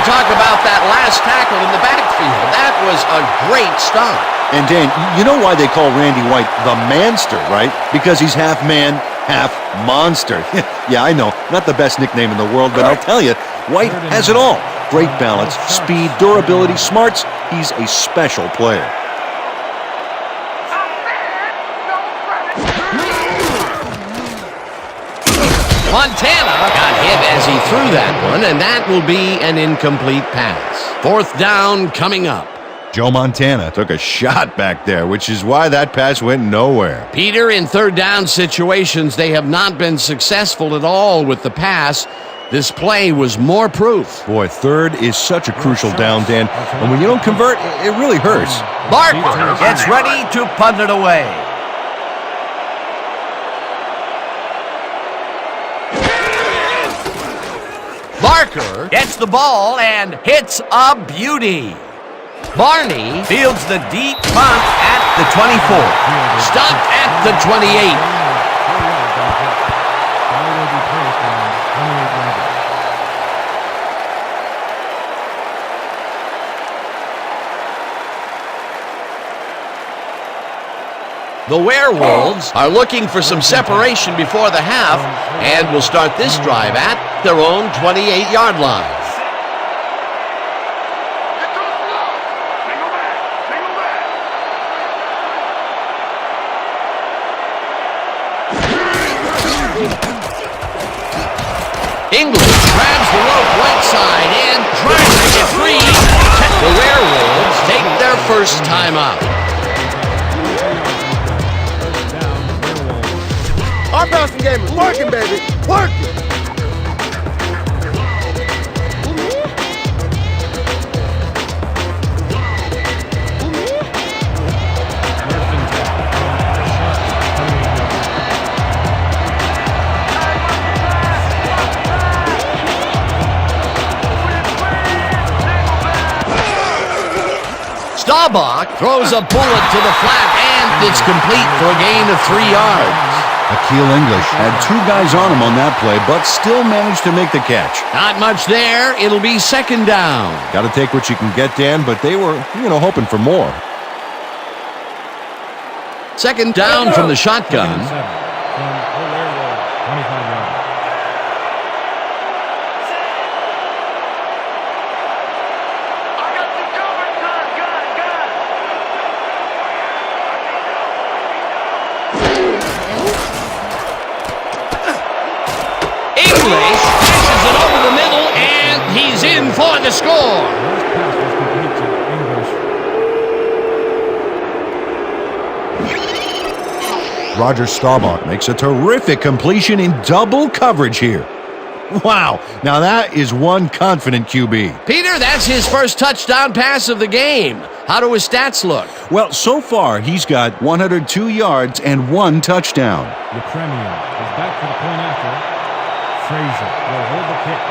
Talk about that last tackle in the backfield. That was a great stop. And Dan, you know why they call Randy White the Manster, right? Because he's half man, half monster. Yeah, I know, not the best nickname in the world, but I'll tell you, White has it all. Great balance, speed, durability, smarts. He's a special player. Montana got hit as he threw that one, and that will be an incomplete pass. 4th down coming up. Joe Montana took a shot back there, which is why that pass went nowhere. Peter, in 3rd down situations, they have not been successful at all with the pass. This play was more proof. Boy, 3rd is such a crucial down, Dan. And when you don't convert, it really hurts. Barker gets ready to punt it away. Barker gets the ball and hits a beauty. Barney fields the deep punt at the 24. Stopped at the 28. The Werewolves are looking for some separation before the half and will start this drive at their own 28-yard line. English grabs the rope right side and tries to get free. The Werewolves take their first time out. Our passing game is working, baby. Working. Staubach throws a bullet to the flat, and it's complete for a gain of 3 yards. Akil English had 2 guys on him on that play, but still managed to make the catch. Not much there. It'll be 2nd down. Got to take what you can get, Dan, but they were, hoping for more. 2nd down from the shotgun. From the Werewolves, 25 yards. English flashes it over the middle, and he's in for the score. Last pass was complete to English. Roger Staubach makes a terrific completion in double coverage here. Wow, now that is one confident QB. Peter, that's his first touchdown pass of the game. How do his stats look? Well, so far, he's got 102 yards and 1 touchdown. Ukrainian is back for the point after. Frazier will hold the kick.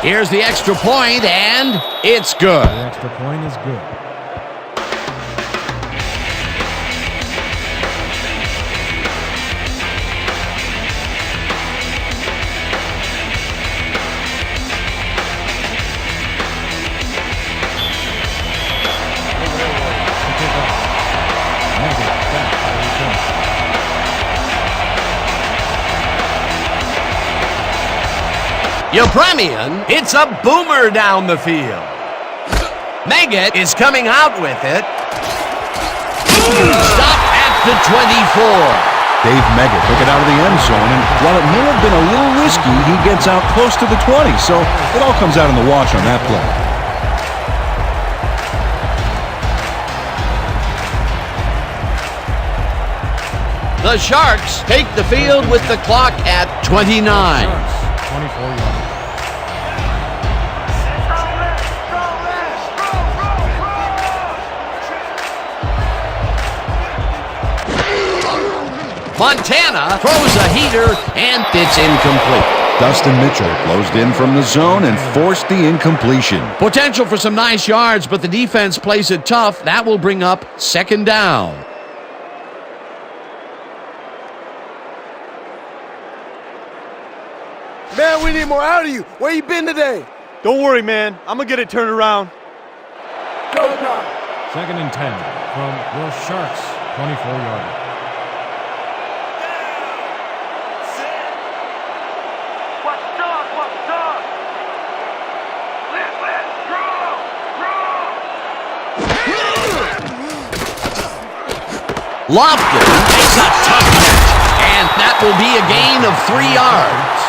Here's the extra point, and it's good. The extra point is good. Yepremian hits a boomer down the field. Meggett is coming out with it. Stop at the 24. Dave Meggett took it out of the end zone, and while it may have been a little risky, he gets out close to the 20, so it all comes out in the wash on that play. The Sharks take the field with the clock at 29. 24 yards. Montana throws a heater, and it's incomplete. Dustin Mitchell closed in from the zone and forced the incompletion. Potential for some nice yards, but the defense plays it tough. That will bring up 2nd down. Man, we need more out of you. Where you been today? Don't worry, man. I'm going to get it turned around. Go time. 2nd and 10 from your Sharks, 24 yards. Lofton makes a tough catch, and that will be a gain of 3 yards.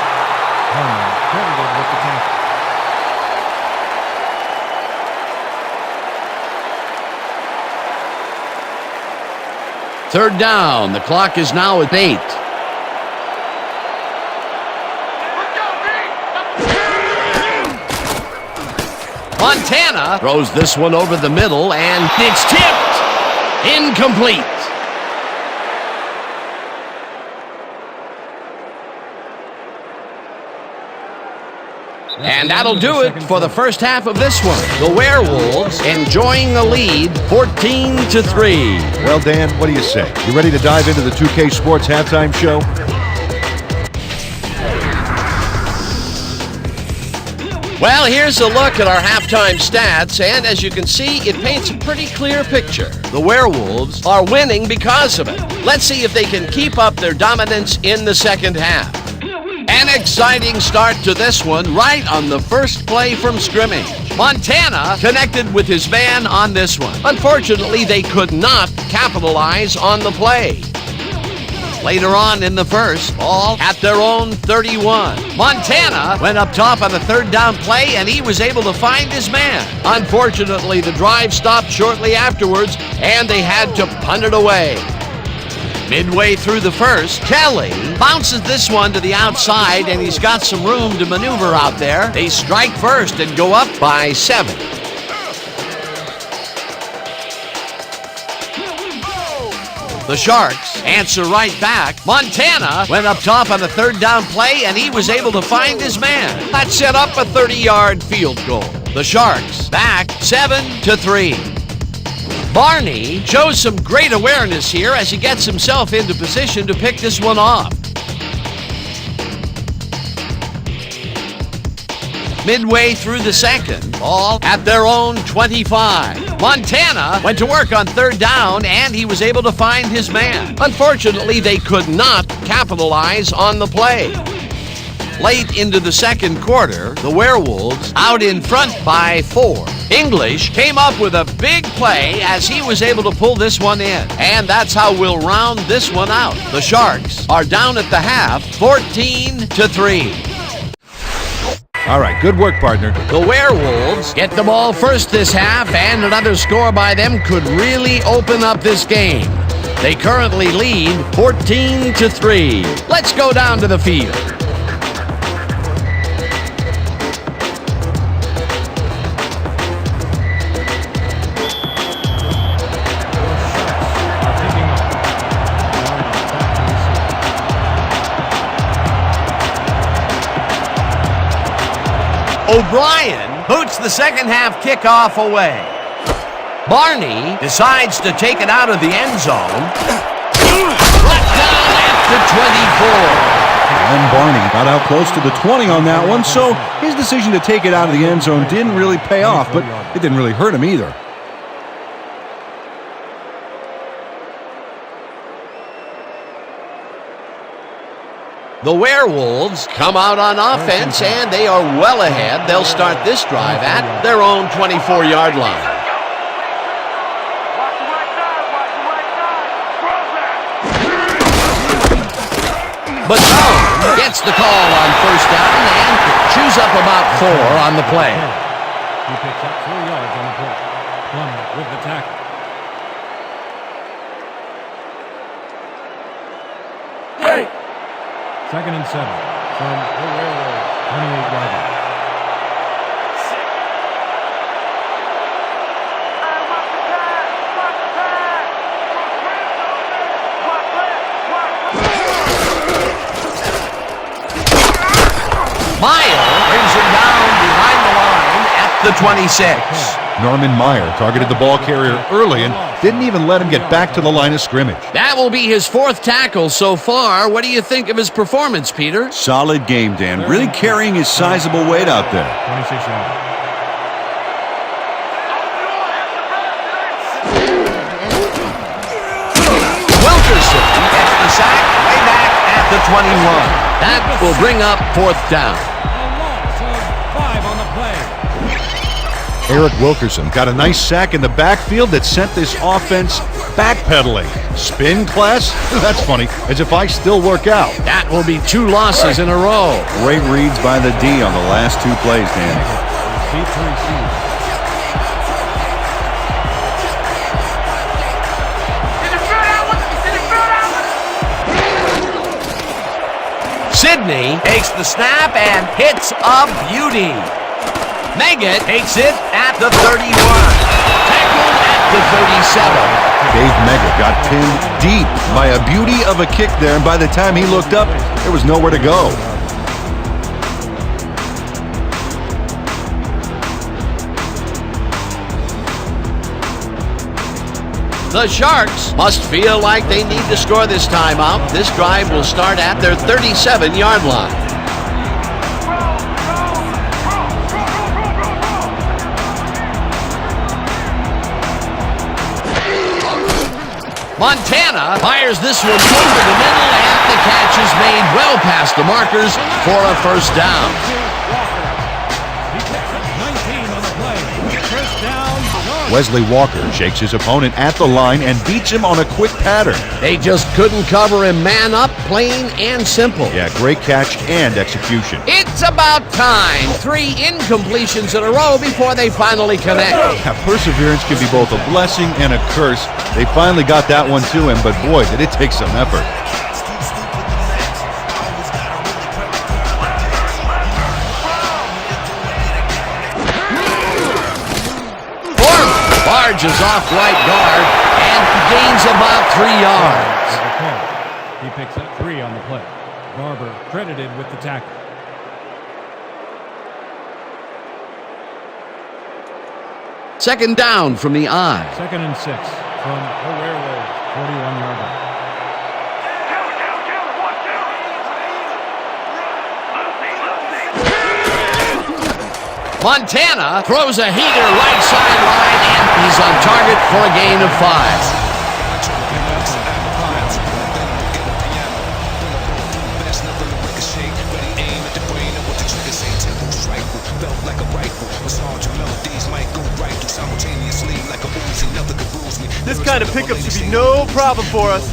Herman credited with the tackle. Third down. The clock is now at 8. Montana throws this one over the middle, and it's tipped. Incomplete. And that'll do it for the first half of this one. The Werewolves enjoying the lead 14-3. Well, Dan, what do you say? You ready to dive into the 2K Sports halftime show? Well, here's a look at our halftime stats, and as you can see, it paints a pretty clear picture. The Werewolves are winning because of it. Let's see if they can keep up their dominance in the second half. An exciting start to this one right on the first play from scrimmage. Montana connected with his man on this one. Unfortunately, they could not capitalize on the play. Later on in the first, all at their own 31. Montana went up top on the third down play, and he was able to find his man. Unfortunately, the drive stopped shortly afterwards, and they had to punt it away. Midway through the first, Kelly bounces this one to the outside, and he's got some room to maneuver out there. They strike first and go up by 7. The Sharks answer right back. Montana went up top on a third down play, and he was able to find his man. That set up a 30-yard field goal. The Sharks back 7-3. Barney shows some great awareness here as he gets himself into position to pick this one off. Midway through the second, ball at their own 25. Montana went to work on third down, and he was able to find his man. Unfortunately, they could not capitalize on the play. Late into the second quarter, the Werewolves out in front by 4. English came up with a big play as he was able to pull this one in. And that's how we'll round this one out. The Sharks are down at the half, 14-3. All right, good work, partner. The Werewolves get the ball first this half, and another score by them could really open up this game. They currently lead 14-3. Let's go down to the field. O'Brien boots the second half kickoff away. Barney decides to take it out of the end zone. Brought down at the 24. And Barney got out close to the 20 on that one, so his decision to take it out of the end zone didn't really pay off, but it didn't really hurt him either. The Werewolves come out on offense, and they are well ahead. They'll start this drive at their own 24-yard line. But Stone gets the call on first down and chews up about 4 on the play. He picks up 4 yards on the play. Plummer with the tackle. Second and 7 from the Werewolves, 28-yard line. Meyer brings him down behind the line at the 26. Norman Meyer targeted the ball carrier early and didn't even let him get back to the line of scrimmage. That will be his 4th tackle so far. What do you think of his performance, Peter? Solid game, Dan. Really carrying his sizable weight out there. 26 yards. Wilkerson gets the sack way back at the 21. That will bring up 4th down. A loss of 5 on the play. Eric Wilkerson got a nice sack in the backfield that sent this offense backpedaling. Spin class? That's funny, as if I still work out. That will be 2 losses in a row. Great reads by the D on the last 2 plays, Dan. Deep to receive. Sidney takes the snap and hits a beauty. Meggett takes it at the 31. Tackled at the 37. Dave Meggett got pinned deep by a beauty of a kick there, and by the time he looked up, there was nowhere to go. The Sharks must feel like they need to score this time out. This drive will start at their 37-yard line. Montana fires this one over the middle, and the catch is made well past the markers for a first down. He picks up 19 on the play. First down. Wesley Walker shakes his opponent at the line and beats him on a quick pattern. They just couldn't cover him man up, plain and simple. Yeah, great catch and execution. It's about time. 3 incompletions in a row before they finally connect. Now, perseverance can be both a blessing and a curse. They finally got that one to him, but boy, did it take some effort. charges off right guard and gains about 3 yards. He picks up 3 on the play. Barber credited with the tackle. Second down from the I. 2nd and 6 from the Werewolves, 41-yard line. Montana throws a heater right sideline, and he's on target for a gain of 5. This kind of pickup should be no problem for us.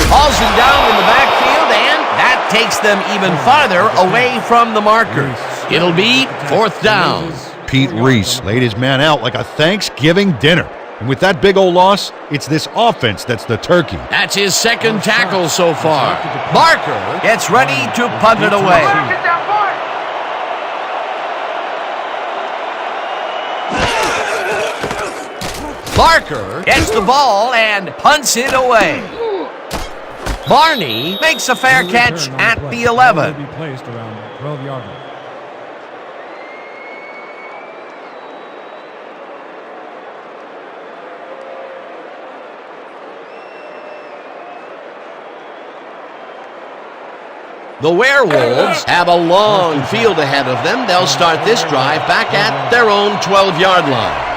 Hauls him down in the backfield, and that takes them even farther away from the marker. It'll be 4th down. Pete Reese laid his man out like a Thanksgiving dinner. And with that big old loss, it's this offense that's the turkey. That's his 2nd tackle so far. Barker gets ready to punt it away. Barker gets the ball and punts it away. Barney makes a fair catch at the 11. Be placed around the 12-yard line. The Werewolves have a long field ahead of them. They'll start this drive back at their own 12-yard line.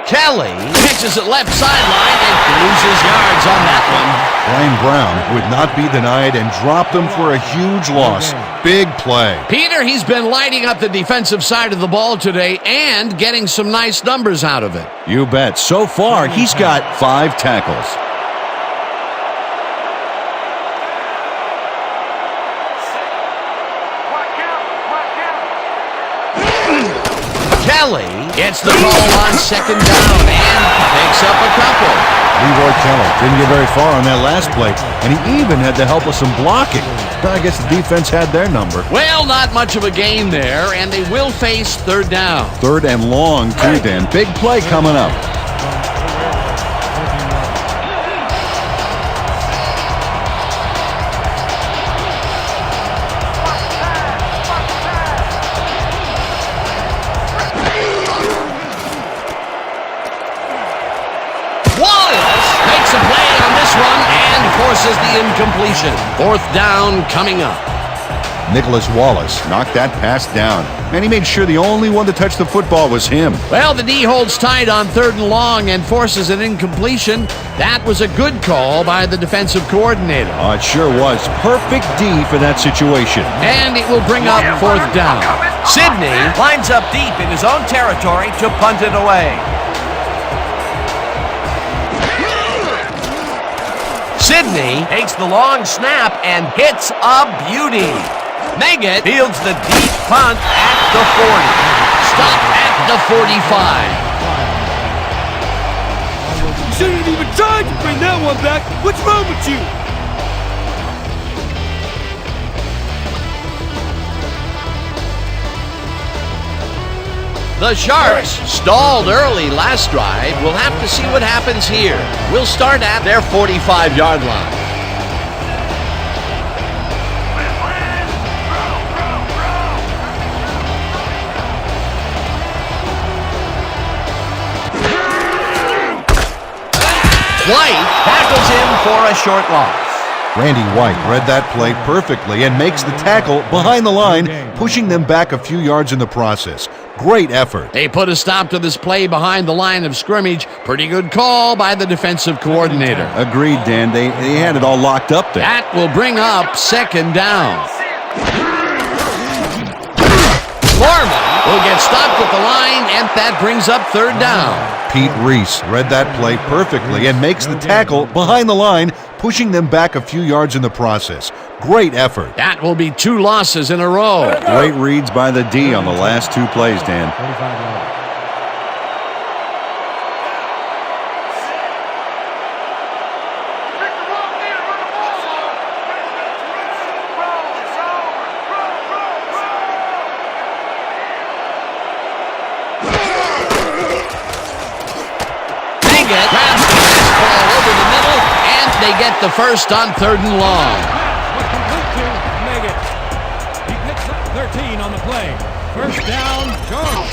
Kelly catches it left sideline and loses yards on that one. Brian Brown would not be denied and dropped them for a huge loss. Big play. Peter, he's been lighting up the defensive side of the ball today and getting some nice numbers out of it. You bet. So far, he's got 5 tackles. Kelly gets the ball on 2nd down and picks up a couple. Leroy Keller didn't get very far on that last play, and he even had the help of some blocking. I guess the defense had their number. Well, not much of a gain there, and they will face 3rd down. 3rd and long, too, Dan. Big play coming up. Forces the incompletion. 4th down coming up. Nicholas Wallace knocked that pass down, and he made sure the only one to touch the football was him. Well, the D holds tight on 3rd and long and forces an incompletion. That was a good call by the defensive coordinator. Oh, it sure was. Perfect D for that situation. And it will bring up 4th down. Sidney lines up deep in his own territory to punt it away. Sidney takes the long snap and hits a beauty. Meggett fields the deep punt at the 40. Stop at the 45. You shouldn't even try to bring that one back. What's wrong with you? The Sharks stalled early last drive. We'll have to see what happens here. We'll start at their 45-yard line. White tackles him for a short loss. Randy White read that play perfectly and makes the tackle behind the line, pushing them back a few yards in the process. Great effort. They put a stop to this play behind the line of scrimmage. Pretty good call by the defensive coordinator. Agreed, Dan. They had it all locked up there. That will bring up 2nd down. Foreman will get stopped at the line, and that brings up 3rd down. Pete Reese read that play perfectly and makes the tackle behind the line, pushing them back a few yards in the process. Great effort. That will be 2 losses in a row. Great reads by the D on the last 2 plays, Dan. 45 yards. Grabs the fastball over the middle, and they get the first on 3rd and long. But complete to Meggett. He picks up 13 on the play. First down, Jones.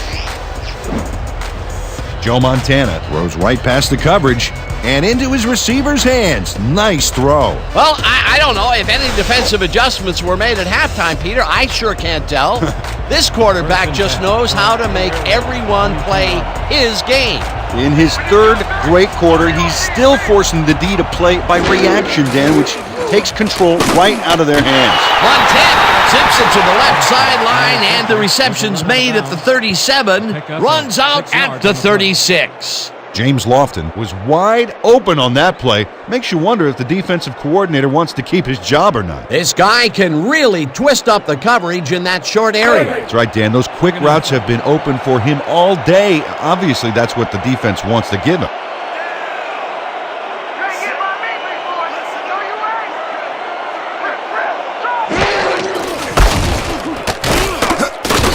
Joe Montana throws right past the coverage and into his receiver's hands. Nice throw. Well, I don't know if any defensive adjustments were made at halftime, Peter. I sure can't tell. This quarterback just knows how to make everyone play his game. In his 3rd great quarter, he's still forcing the D to play by reaction, Dan, which takes control right out of their hands. Montana zips it to the left sideline, and the reception's made at the 37, runs out at the 36. James Lofton was wide open on that play. Makes you wonder if the defensive coordinator wants to keep his job or not. This guy can really twist up the coverage in that short area. That's right, Dan. Those quick routes have been open for him all day. Obviously, that's what the defense wants to give him.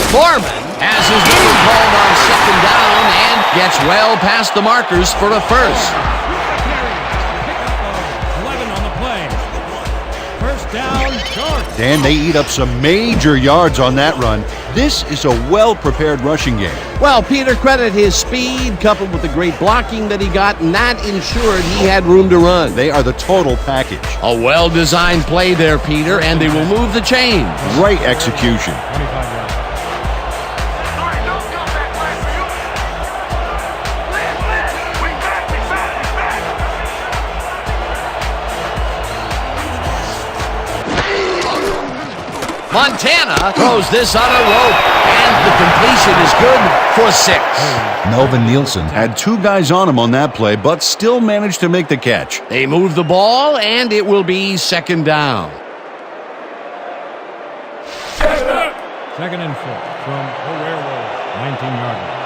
Foreman has his name called on 2nd down and gets well past the markers for a first. Pickup of 11 on the play. First down, short. Dan, they eat up some major yards on that run. This is a well-prepared rushing game. Well, Peter, credit his speed coupled with the great blocking that he got, and that ensured he had room to run. They are the total package. A well-designed play there, Peter, and they will move the chains. Great execution. 25 yards. Montana throws this on a rope, and the completion is good for 6. Melvin Nielsen had 2 guys on him on that play, but still managed to make the catch. They move the ball, and it will be 2nd down. 2nd and 4 from the Werewolves. 19-yarder.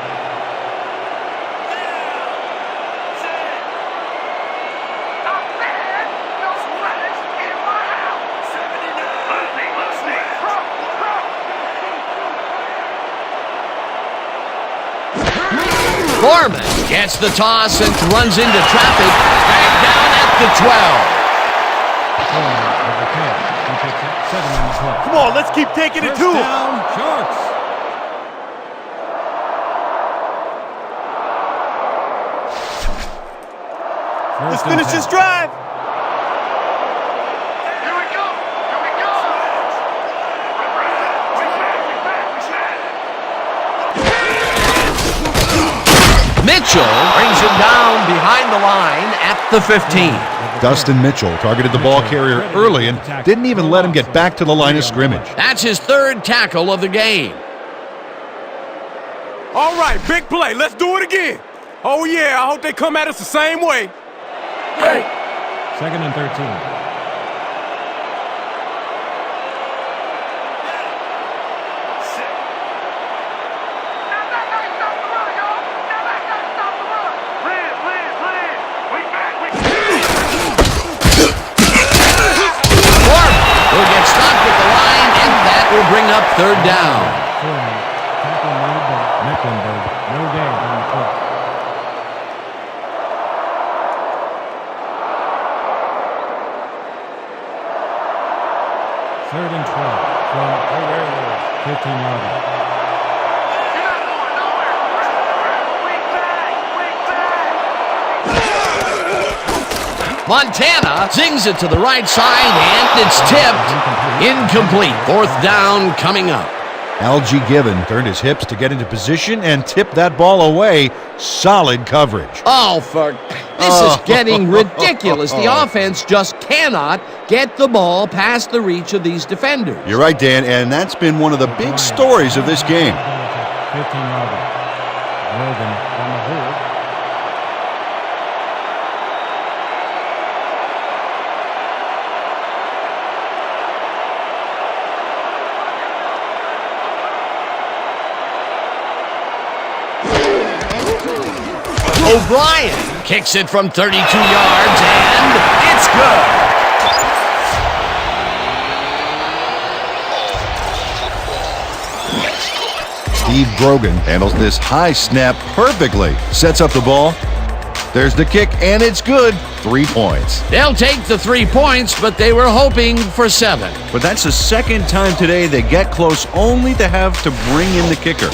Foreman gets the toss and runs into traffic, back down at the 12. With the catch. He picks up 7 on the play. Come on, let's keep taking it First to him. down, Sharks. Let's finish this drive. Mitchell brings him down behind the line at the 15. Dustin Mitchell targeted the ball carrier early and didn't even let him get back to the line of scrimmage. That's his 3rd tackle of the game. All right, big play. Let's do it again. Oh, yeah, I hope they come at us the same way. 2nd and 13. Will bring up 3rd down. Tackle made by Mecklenburg. No gain on the play. Third and 12 from the Werewolves. 15-yarder. Montana zings it to the right side, and it's tipped. Incomplete. 4th down coming up. Algie Given turned his hips to get into position and tipped that ball away. Solid coverage. Oh, this is getting ridiculous. The offense just cannot get the ball past the reach of these defenders. You're right, Dan, and that's been one of the big stories of this game. 15-yarder. Logan on the hold. O'Brien kicks it from 32 yards, and it's good. Steve Grogan handles this high snap perfectly. Sets up the ball. There's the kick, and it's good. 3 points. They'll take the 3 points, but they were hoping for 7. But that's the second time today they get close only to have to bring in the kicker.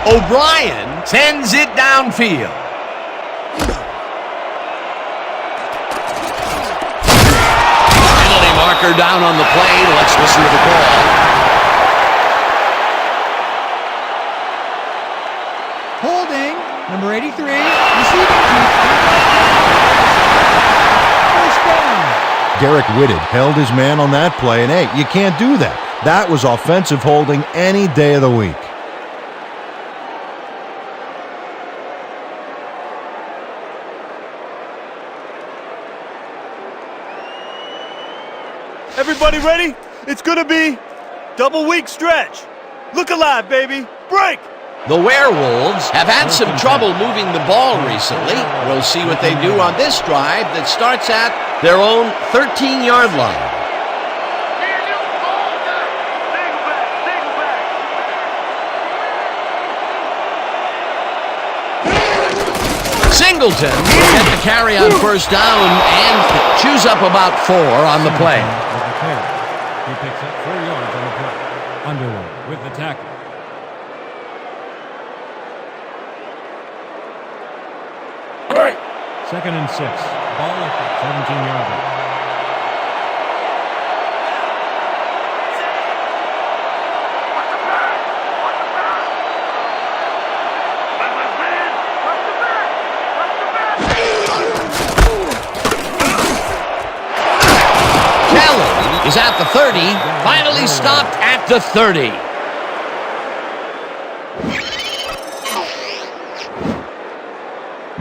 O'Brien sends it downfield. Penalty marker down on the play. Let's listen to the call. Holding, number 83, receiving first down. Derek Whitted held his man on that play, and hey, you can't do that. That was offensive holding any day of the week. Everybody ready? It's gonna be double weak stretch. Look alive, baby. Break! The Werewolves have had some trouble moving the ball recently. We'll see what they do on this drive that starts at their own 13-yard line. Singleton will get the carry on first down and chews up about 4 on the play. He picks up 4 yards on the play. Underwood with the tackle. Second and 6. Ball at the 17-yard line. Is at the 30, finally stopped at the 30.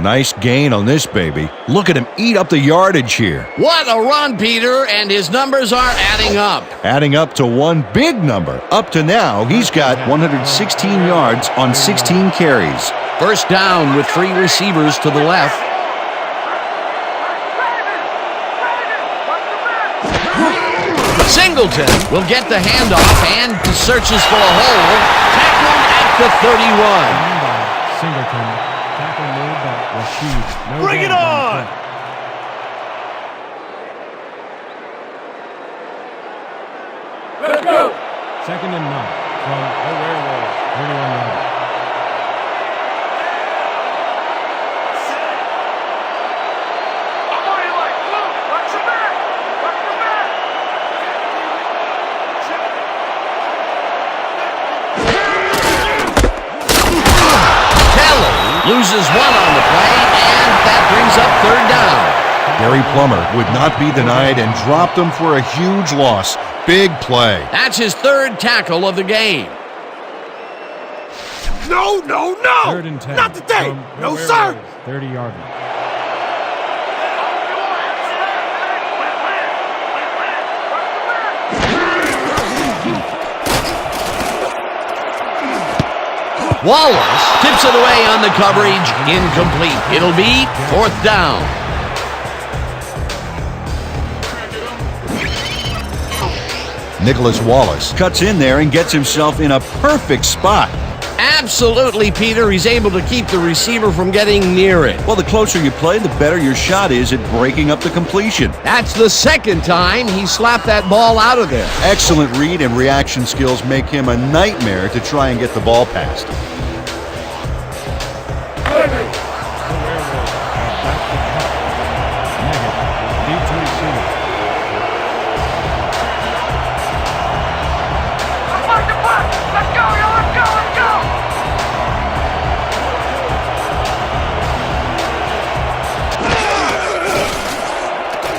Nice gain on this baby. Look at him eat up the yardage here. What a run, Peter, and his numbers are adding up. Adding up to one big number. Up to now, he's got 116 yards on 16 carries. First down with 3 receivers to the left. Singleton will get the handoff and searches for a hole. Tackled at the 31. Singleton. Tackle made by Rashid. No Bring it on! Let's go! Second and 9 from the Werewolves. 31 yards. Loses 1 on the play, and that brings up 3rd down. Gary Plummer would not be denied and dropped him for a huge loss. Big play. That's his 3rd tackle of the game. No, no, no! Third and 10 Not today! from the No, Werewolves. sir! 30-yard line. Wallace tips it away on the coverage. Incomplete. It'll be 4th down. Nicholas Wallace cuts in there and gets himself in a perfect spot. Absolutely, Peter. He's able to keep the receiver from getting near it. Well, the closer you play, the better your shot is at breaking up the completion. That's the 2nd time he slapped that ball out of there. Excellent read and reaction skills make him a nightmare to try and get the ball past.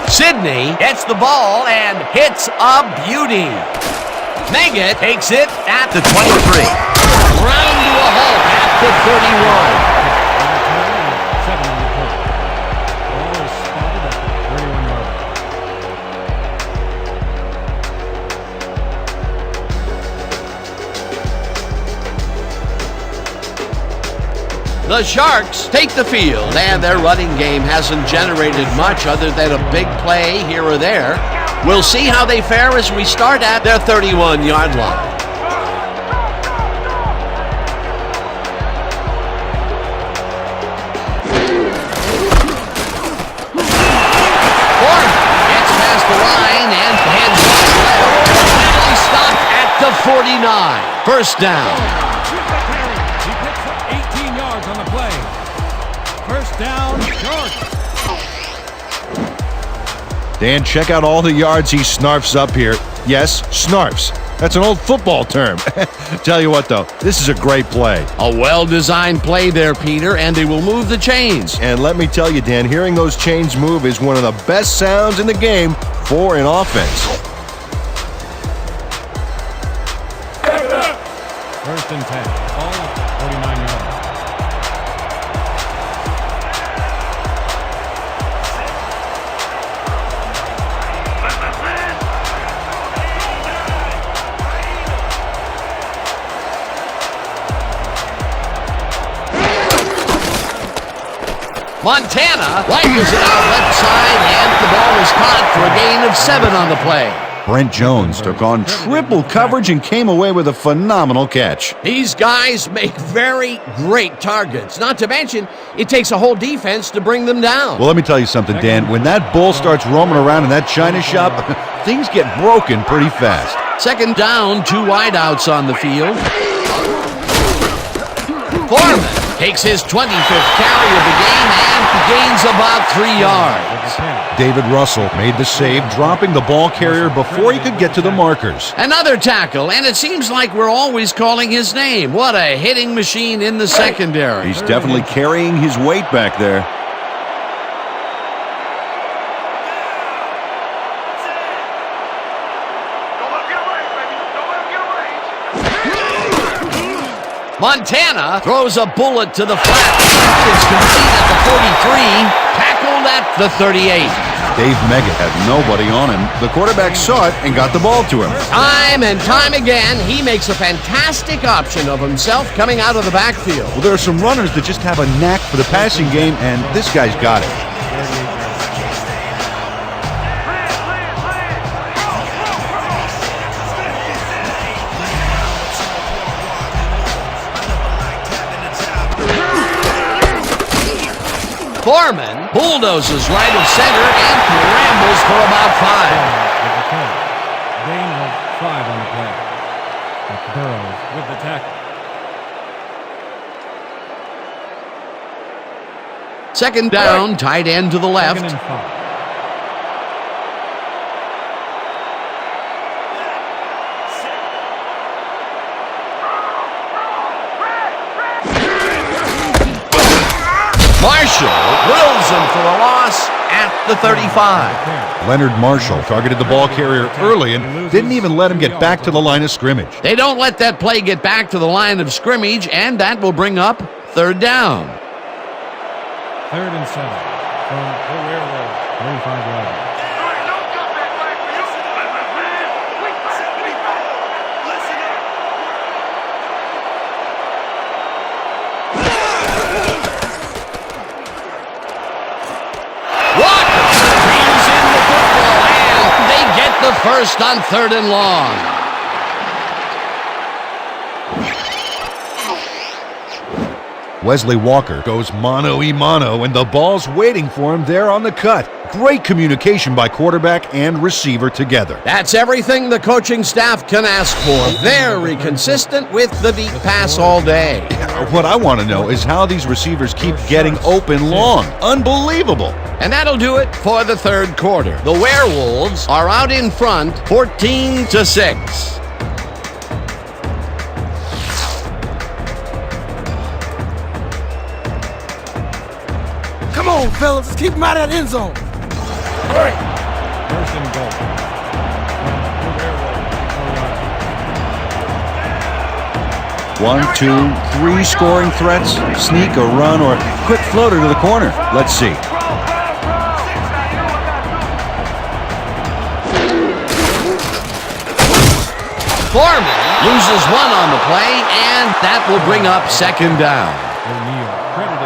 Sidney gets the ball and hits a beauty. Meggett takes it at the 23. Round to a halt at the 31. The Sharks take the field, and their running game hasn't generated much other than a big play here or there. We'll see how they fare as we start at their 31-yard line. Gets past the line and heads off. Finally stopped at the 49. First down. He picks up 18 yards on the play. First down, Sharks. Dan, check out all the yards he snarfs up here. Yes, snarfs. That's an old football term. Tell you what, though, this is a great play. A well-designed play there, Peter, and they will move the chains. And let me tell you, Dan, hearing those chains move is one of the best sounds in the game for an offense. First and 10. Ball, 49 yards. Montana rifles it out left side, and the ball is caught for a gain of 7 on the play. Brent Jones took on triple coverage and came away with a phenomenal catch. These guys make very great targets. Not to mention, it takes a whole defense to bring them down. Well, let me tell you something, Dan. When that bull starts roaming around in that china shop, things get broken pretty fast. Second down, 2 wideouts on the field. Foreman takes his 25th carry of the game and gains about 3 yards. David Russell made the save, dropping the ball carrier before he could get to the markers. Another tackle, and it seems like we're always calling his name. What a hitting machine in the secondary. He's definitely carrying his weight back there. Montana throws a bullet to the flat. It's complete at the 43, tackled at the 38. Dave Meggett had nobody on him. The quarterback saw it and got the ball to him. Time and time again, he makes a fantastic option of himself coming out of the backfield. Well, there are some runners that just have a knack for the passing game, and this guy's got it. Foreman bulldozes right of center and rambles for about 5. Gain of 5 on the play. Burrows with the tackle. Second down, tight end to the left. Second and 5. Marshall drills him for a loss at the 35. Leonard Marshall targeted the ball carrier early and didn't even let him get back to the line of scrimmage. They don't let that play get back to the line of scrimmage, and that will bring up third down. Third and 7 from the Werewolves, 35 yards. The first on third and long. Wesley Walker goes mano-a-mano, and the ball's waiting for him there on the cut. Great communication by quarterback and receiver together. That's everything the coaching staff can ask for. Very consistent with the deep pass all day. What I want to know is how these receivers keep getting open long. Unbelievable. And that'll do it for the third quarter. The Werewolves are out in front, 14-6. Come on, fellas, let's keep him out of that end zone. First and goal. The Werewolves. 1, 2, 3 scoring threats, sneak, a run, or quick floater to the corner. Let's see. Foreman loses 1 on the play, and that will bring up second down. O'Neal credited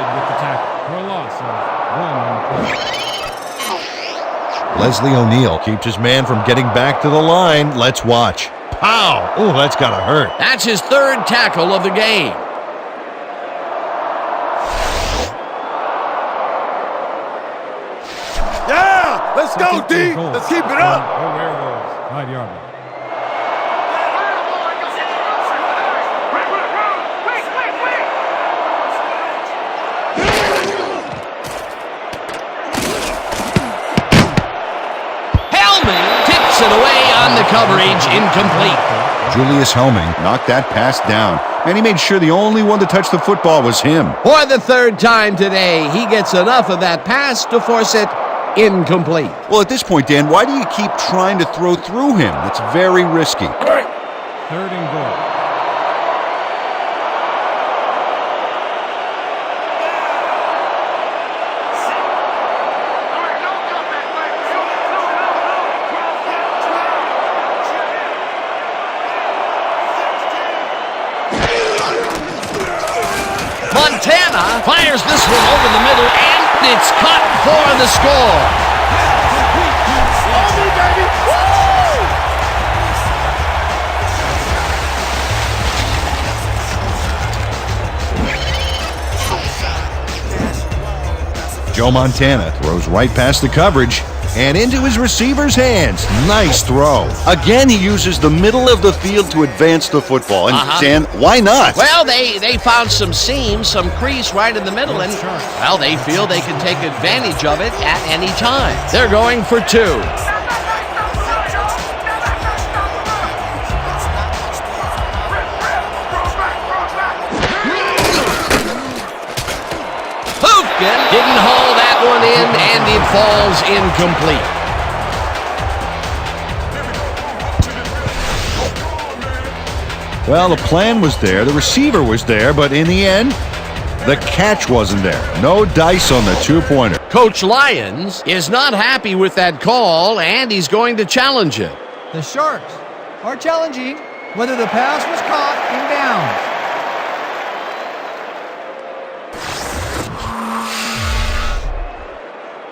Leslie O'Neal keeps his man from getting back to the line. Let's watch. Pow! Oh, that's gotta hurt. That's his third tackle of the game. Yeah! Let's go, D! Let's keep it up! The Werewolves, 5-yard line. Tips it away on the coverage, incomplete. Julius Helming knocked that pass down, and he made sure the only one to touch the football was him. For the third time today, he gets enough of that pass to force it incomplete. Well, at this point, Dan, why do you keep trying to throw through him? It's very risky. 3rd and goal. Montana fires this one over the middle, and it's caught for the score. Joe Montana throws right past the coverage and into his receiver's hands. Nice throw. Again, he uses the middle of the field to advance the football. And Dan, why not? Well, they found some seams, some crease right in the middle, and, well, they feel they can take advantage of it at any time. They're going for 2. Hoofkin didn't haul that one in, and it falls incomplete. Well, the plan was there, the receiver was there, but in the end, the catch wasn't there. No dice on the 2-pointer. Coach Lyons is not happy with that call, and he's going to challenge it. The Sharks are challenging whether the pass was caught in bounds.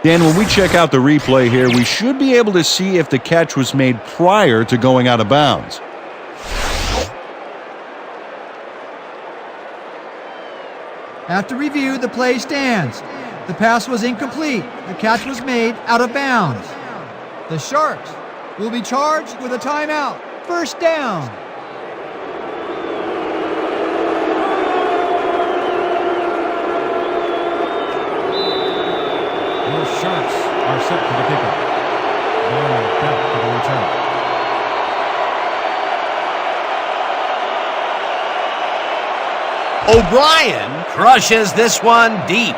Dan, when we check out the replay here, we should be able to see if the catch was made prior to going out of bounds. After review, the play stands. The pass was incomplete. The catch was made out of bounds. The Sharks will be charged with a timeout. First down. The Sharks are set for the kickoff. Barney back for the return. O'Brien crushes this one deep.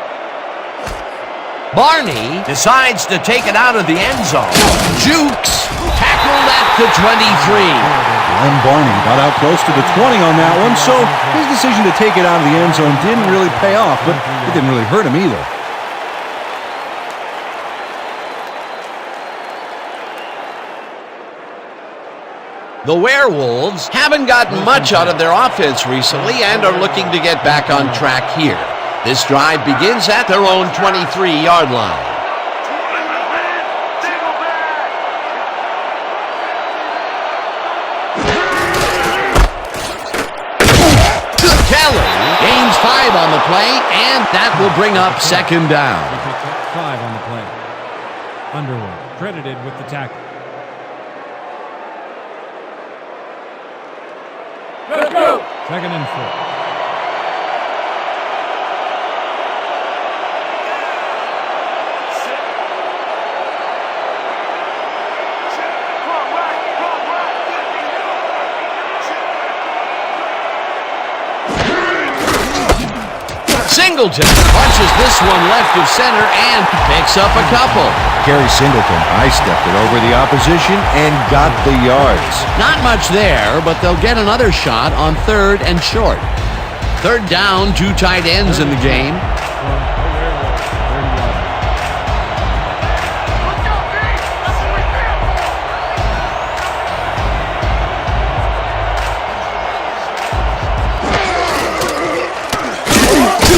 Barney decides to take it out of the end zone. Jukes tackled at the 23. Glenn Barney got out close to the 20 on that one, so his decision to take it out of the end zone didn't really pay off, but it didn't really hurt him either. The Werewolves haven't gotten much out of their offense recently and are looking to get back on track here. This drive begins at their own 23-yard line. Kelly gains 5 on the play, and that will bring up second down. He picks up 5 on the play. Underwood credited with the tackle. Let's go! 2nd and 4. Singleton punches this one left of center and picks up a couple. Gary Singleton high-stepped it over the opposition and got the yards. Not much there, but they'll get another shot on 3rd and short. 3rd down, 2 tight ends in the game.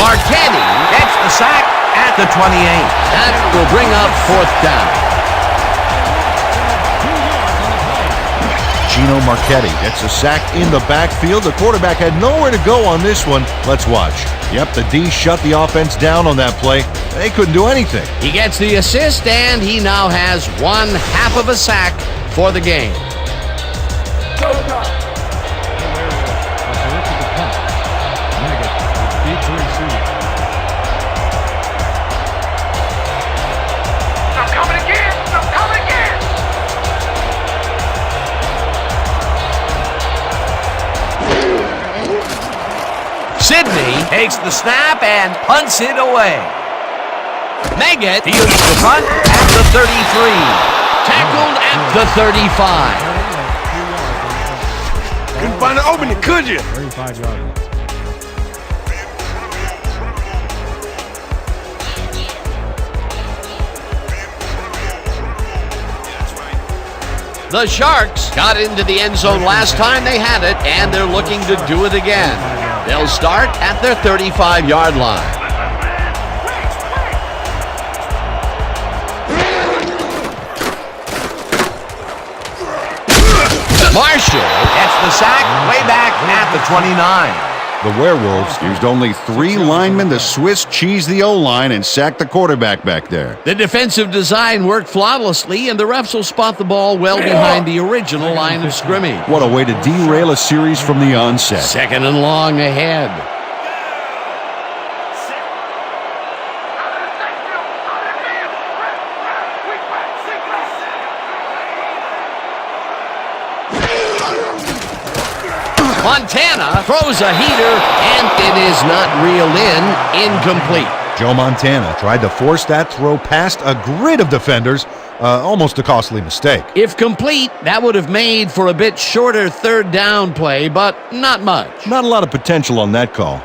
Marchetti gets the sack at at the 28. That will bring up fourth down. 2 yards on the play. Gino Marchetti gets a sack in the backfield. The quarterback had nowhere to go on this one. Let's watch. Yep, the D shut the offense down on that play. They couldn't do anything. He gets the assist, and he now has 1/2 of a sack for the game. Sidney takes the snap and punts it away. Meggett fields the punt at the 33. Tackled at the 35. Couldn't find an opening, could you? 35 yards. The Sharks got into the end zone last time they had it, and they're looking to do it again. They'll start at their 35-yard line. Marshall gets the sack way back at the 29. The Werewolves used only 3 linemen to Swiss cheese the O-line and sack the quarterback back there. The defensive design worked flawlessly, and the refs will spot the ball well behind the original line of scrimmage. What a way to derail a series from the onset. Second and long ahead. Montana throws a heater, and it is not reeled in. Incomplete. Joe Montana tried to force that throw past a grid of defenders, almost a costly mistake. If complete, that would have made for a bit shorter third down play, but not much. Not a lot of potential on that call.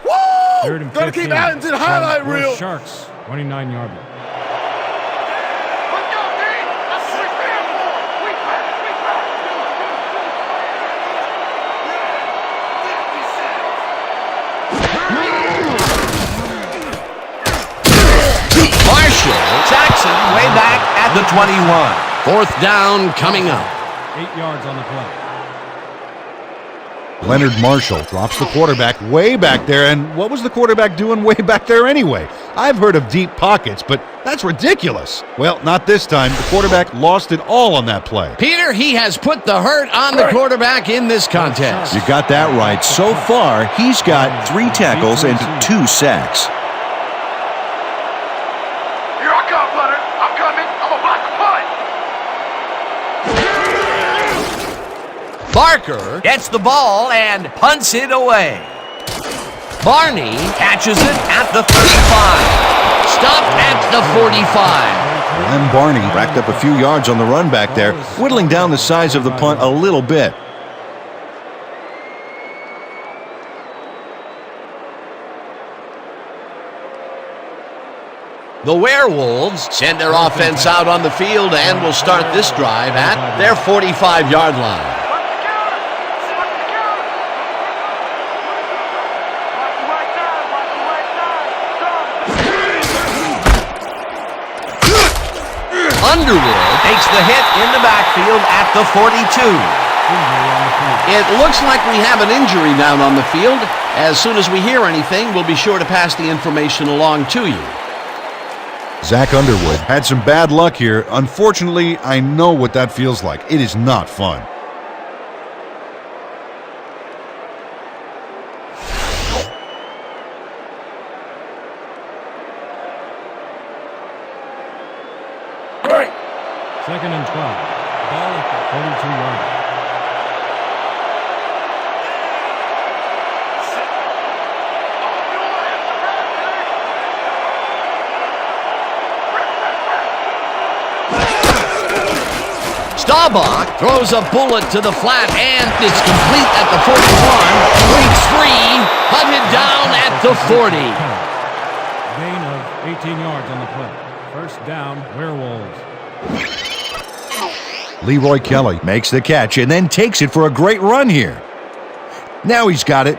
Woo! Gotta keep adding to the highlight reel. Sharks, 29-yard line. Jackson way back at the 21. Fourth down coming up. 8 yards on the play. Leonard Marshall drops the quarterback way back there, and what was the quarterback doing way back there anyway? I've heard of deep pockets, but that's ridiculous. Well, not this time. The quarterback lost it all on that play. Peter, he has put the hurt on the quarterback in this contest. You got that right. So far, he's got 3 tackles and 2 sacks. Barker gets the ball and punts it away. Barney catches it at the 35. Stopped at the 45. And Barney racked up a few yards on the run back there, whittling down the size of the punt a little bit. The Werewolves send their offense out on the field and will start this drive at their 45-yard line. Underwood takes the hit in the backfield at the 42. It looks like we have an injury down on the field. As soon as we hear anything, we'll be sure to pass the information along to you. Zach Underwood had some bad luck here. Unfortunately, I know what that feels like. It is not fun. Second and 12. Ball at the 42-yard line. Staubach throws a bullet to the flat, and it's complete at the 41. Breaks free, hunted down at the 40. Gain of 18 yards on the play. First down, Werewolves. Leroy Kelly makes the catch and then takes it for a great run here. Now he's got it.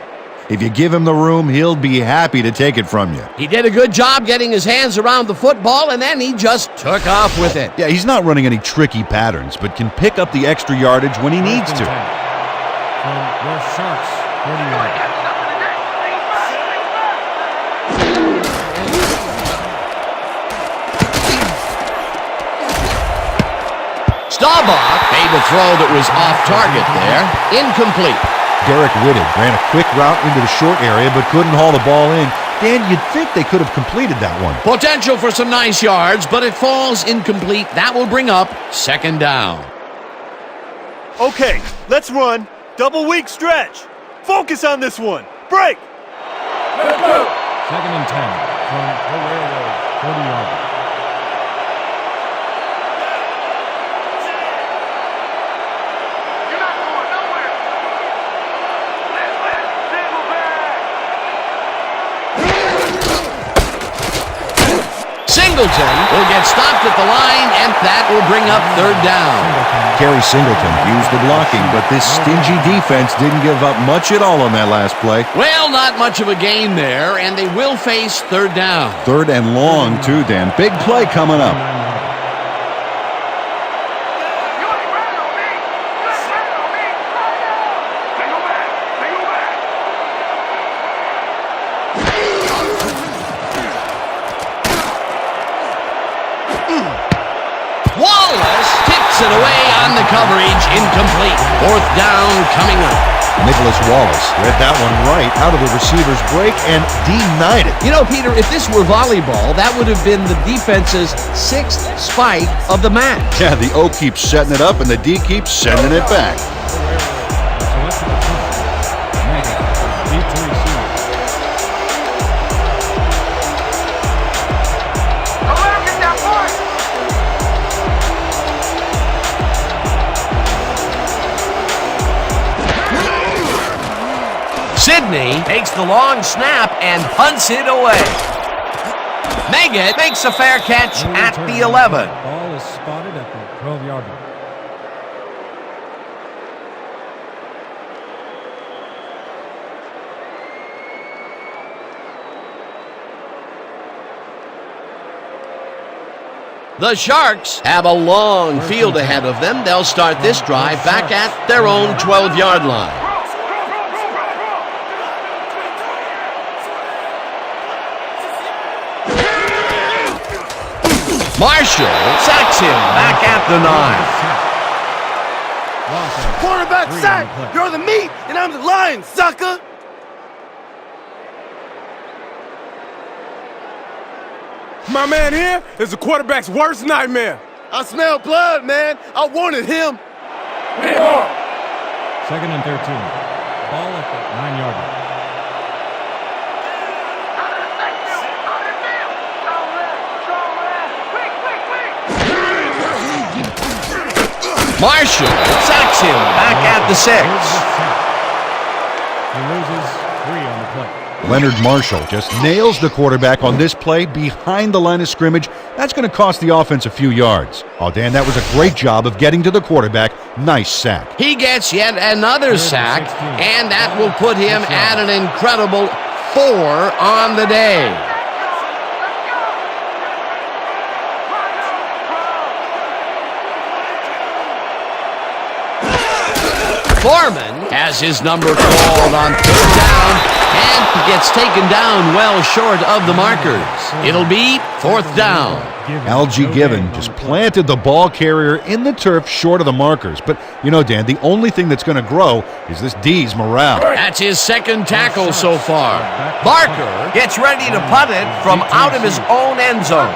If you give him the room, he'll be happy to take it from you. He did a good job getting his hands around the football, and then he just took off with it. Yeah, he's not running any tricky patterns, but can pick up the extra yardage when he needs to. From your Sharks, 40 yards. Staubach made a throw that was off target there. Incomplete. Derek Whitted ran a quick route into the short area but couldn't haul the ball in. Dan, you'd think they could have completed that one. Potential for some nice yards, but it falls incomplete. That will bring up second down. Okay, let's run. Double weak stretch. Focus on this one. Break. Second and 10 from the Werewolves, 40 yards. Singleton will get stopped at the line, and that will bring up third down. Kerry Singleton used the blocking, but this stingy defense didn't give up much at all on that last play. Well, not much of a gain there, and they will face third down. Third and long, too, Dan. Big play coming up. Wallace tips it away on the coverage, incomplete. Fourth down coming up. Nicholas Wallace read that one right out of the receiver's break and denied it. You know, Peter, if this were volleyball, that would have been the defense's sixth spike of the match. Yeah, the O keeps setting it up and the D keeps sending it back. Sidney takes the long snap and punts it away. Meggett makes a fair catch at the 11. Ball is spotted at the 12-yard line. The Sharks have a long field ahead of them. They'll start this drive back at their own 12-yard line. Marshall sacks him back at the 9. Quarterback sack! You're the meat, and I'm the lion, sucker! My man here is the quarterback's worst nightmare. I smell blood, man. I wanted him. Second and 13. Ball at the 9-yard line. Marshall sacks him back at the 6. He loses 3 on the play. Leonard Marshall just nails the quarterback on this play behind the line of scrimmage. That's going to cost the offense a few yards. Oh, Dan, that was a great job of getting to the quarterback. Nice sack. He gets yet another sack, and that will put him at an incredible 4 on the day. Foreman has his number called on third down and gets taken down well short of the markers. It'll be fourth down. Algie Given just planted the ball carrier in the turf short of the markers. But, you know, Dan, the only thing that's going to grow is this D's morale. That's his second tackle so far. Barker gets ready to punt it from out of his own end zone.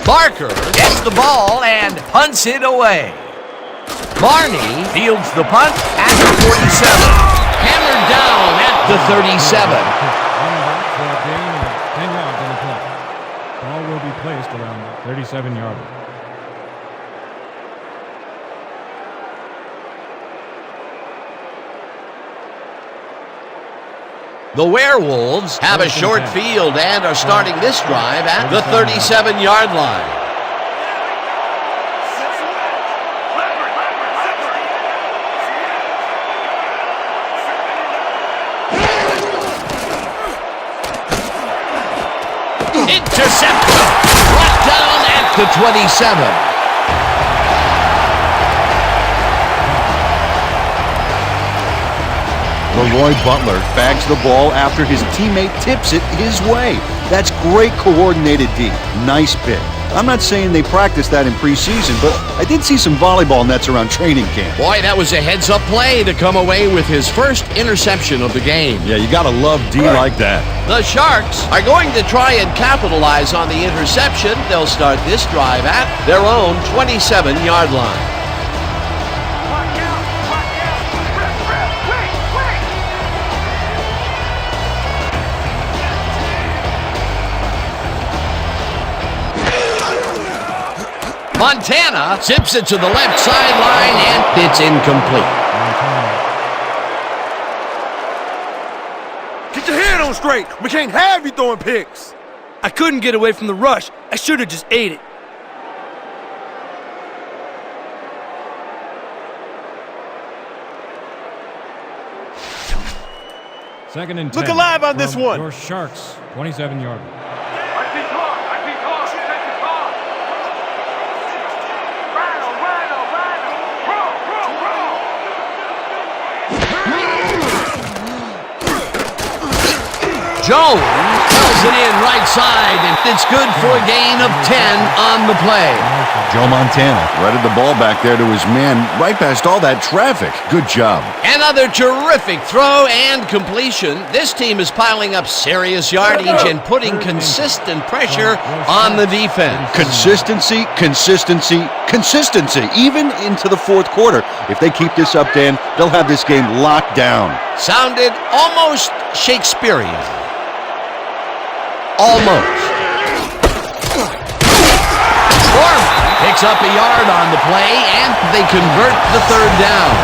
Barker gets the ball and punts it away. Barney fields the punt at the 47. Hammered down at the 37. For a gain of 10 yards on the play. Ball will be placed around the 37-yard line. The Werewolves have a short field and are starting this drive at the 37-yard line. intercepted. Brought down at the 27. Leroy Butler bags the ball after his teammate tips it his way. That's great coordinated D. Nice pick. I'm not saying they practiced that in preseason, but I did see some volleyball nets around training camp. Boy, that was a heads-up play to come away with his first interception of the game. Yeah, you gotta love D like that. The Sharks are going to try and capitalize on the interception. They'll start this drive at their own 27-yard line. Montana zips it to the left sideline, and it's incomplete. Get your head on straight. We can't have you throwing picks. I couldn't get away from the rush. I should have just ate it. Second and 10. Look alive on this from one. Your Sharks, 27-yard. Jones pulls it in right side, and it's good for a gain of 10 on the play. Joe Montana threaded the ball back there to his man right past all that traffic. Good job. Another terrific throw and completion. This team is piling up serious yardage and putting consistent pressure on the defense. Consistency, consistency, consistency, even into the fourth quarter. If they keep this up, Dan, they'll have this game locked down. Sounded almost Shakespearean. Almost. Foreman picks up a yard on the play, and they convert the third down.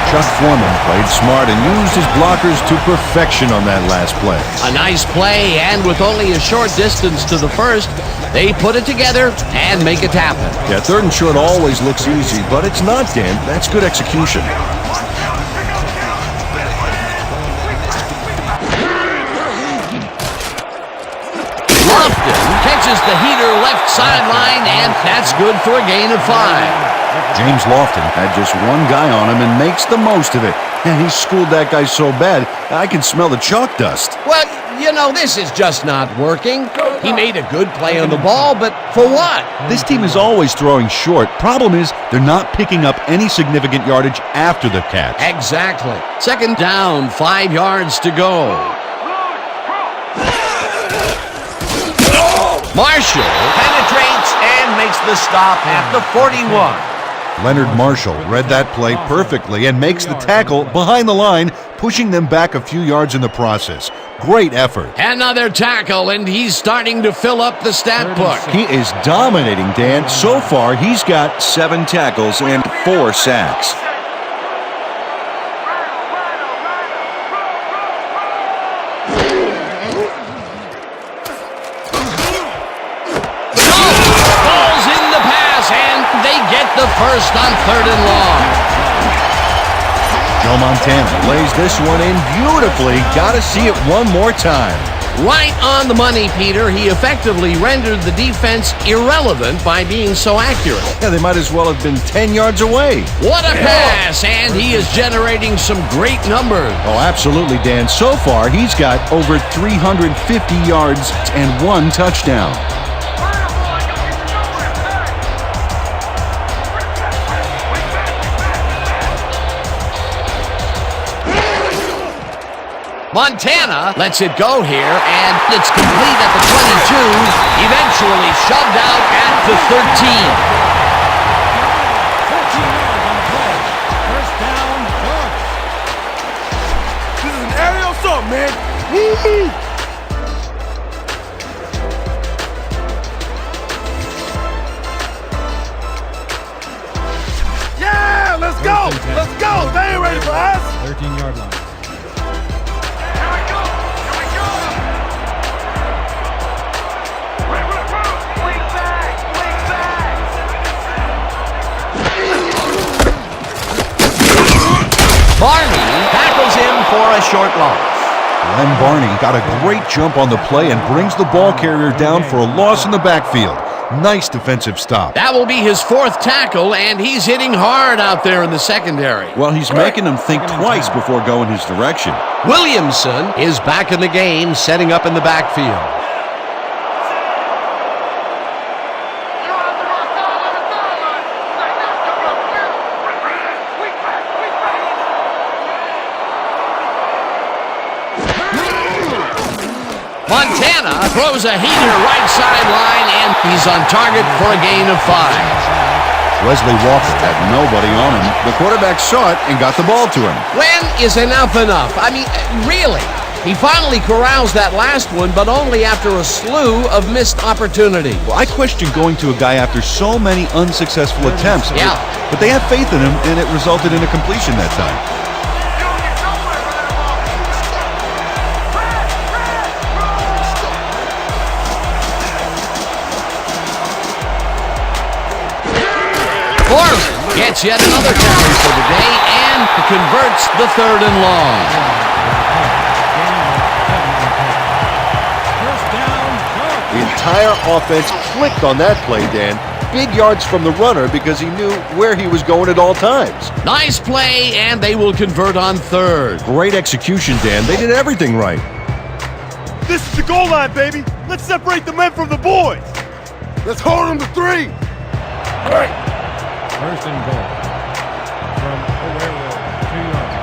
Chuck Foreman played smart and used his blockers to perfection on that last play. A nice play, and with only a short distance to the first, they put it together and make it happen. Yeah, third and short always looks easy, but it's not, Dan. That's good execution. Catches the heater left sideline, and that's good for a gain of 5. James Lofton had just one guy on him and makes the most of it. And he schooled that guy so bad, I can smell the chalk dust. Well, you know, this is just not working. He made a good play on the ball, but for what? This team is always throwing short. Problem is, they're not picking up any significant yardage after the catch. Exactly. Second down, 5 yards to go. Marshall penetrates and makes the stop at the 41. Leonard Marshall read that play perfectly and makes the tackle behind the line, pushing them back a few yards in the process. Great effort. Another tackle, and he's starting to fill up the stat book. He is dominating, Dan. So far, he's got 7 tackles and 4 sacks. The first on 3rd and long. Joe Montana lays this one in beautifully. Got to see it one more time. Right on the money, Peter. He effectively rendered the defense irrelevant by being so accurate. Yeah, they might as well have been 10 yards away. What a pass, and he is generating some great numbers. Oh, absolutely, Dan. So far, he's got over 350 yards and 1 touchdown. Montana lets it go here, and it's complete at the 22, eventually shoved out at the 13. 14 yards on the play. First down, Sharks. This is an aerial assault, man. Yeah, let's go. Let's go. They ain't ready for us. 13-yard line. Barney tackles him for a short loss. Len Barney got a great jump on the play and brings the ball carrier down for a loss in the backfield. Nice defensive stop. That will be his 4th tackle, and he's hitting hard out there in the secondary. Well, he's making them think twice before going his direction. Williamson is back in the game, setting up in the backfield. Montana throws a heater right sideline, and he's on target for a gain of 5. Wesley Walker had nobody on him. The quarterback saw it and got the ball to him. When is enough enough? I mean, really? He finally corrals that last one, but only after a slew of missed opportunities. Well, I question going to a guy after so many unsuccessful attempts. Yeah. But they have faith in him, and it resulted in a completion that time. Gets yet another carry for the day and converts the 3rd and long. The entire offense clicked on that play, Dan. Big yards from the runner because he knew where he was going at all times. Nice play, and they will convert on 3rd. Great execution, Dan. They did everything right. This is the goal line, baby. Let's separate the men from the boys. Let's hold them to 3. Right. 1st and goal from the Werewolves, 2 yards.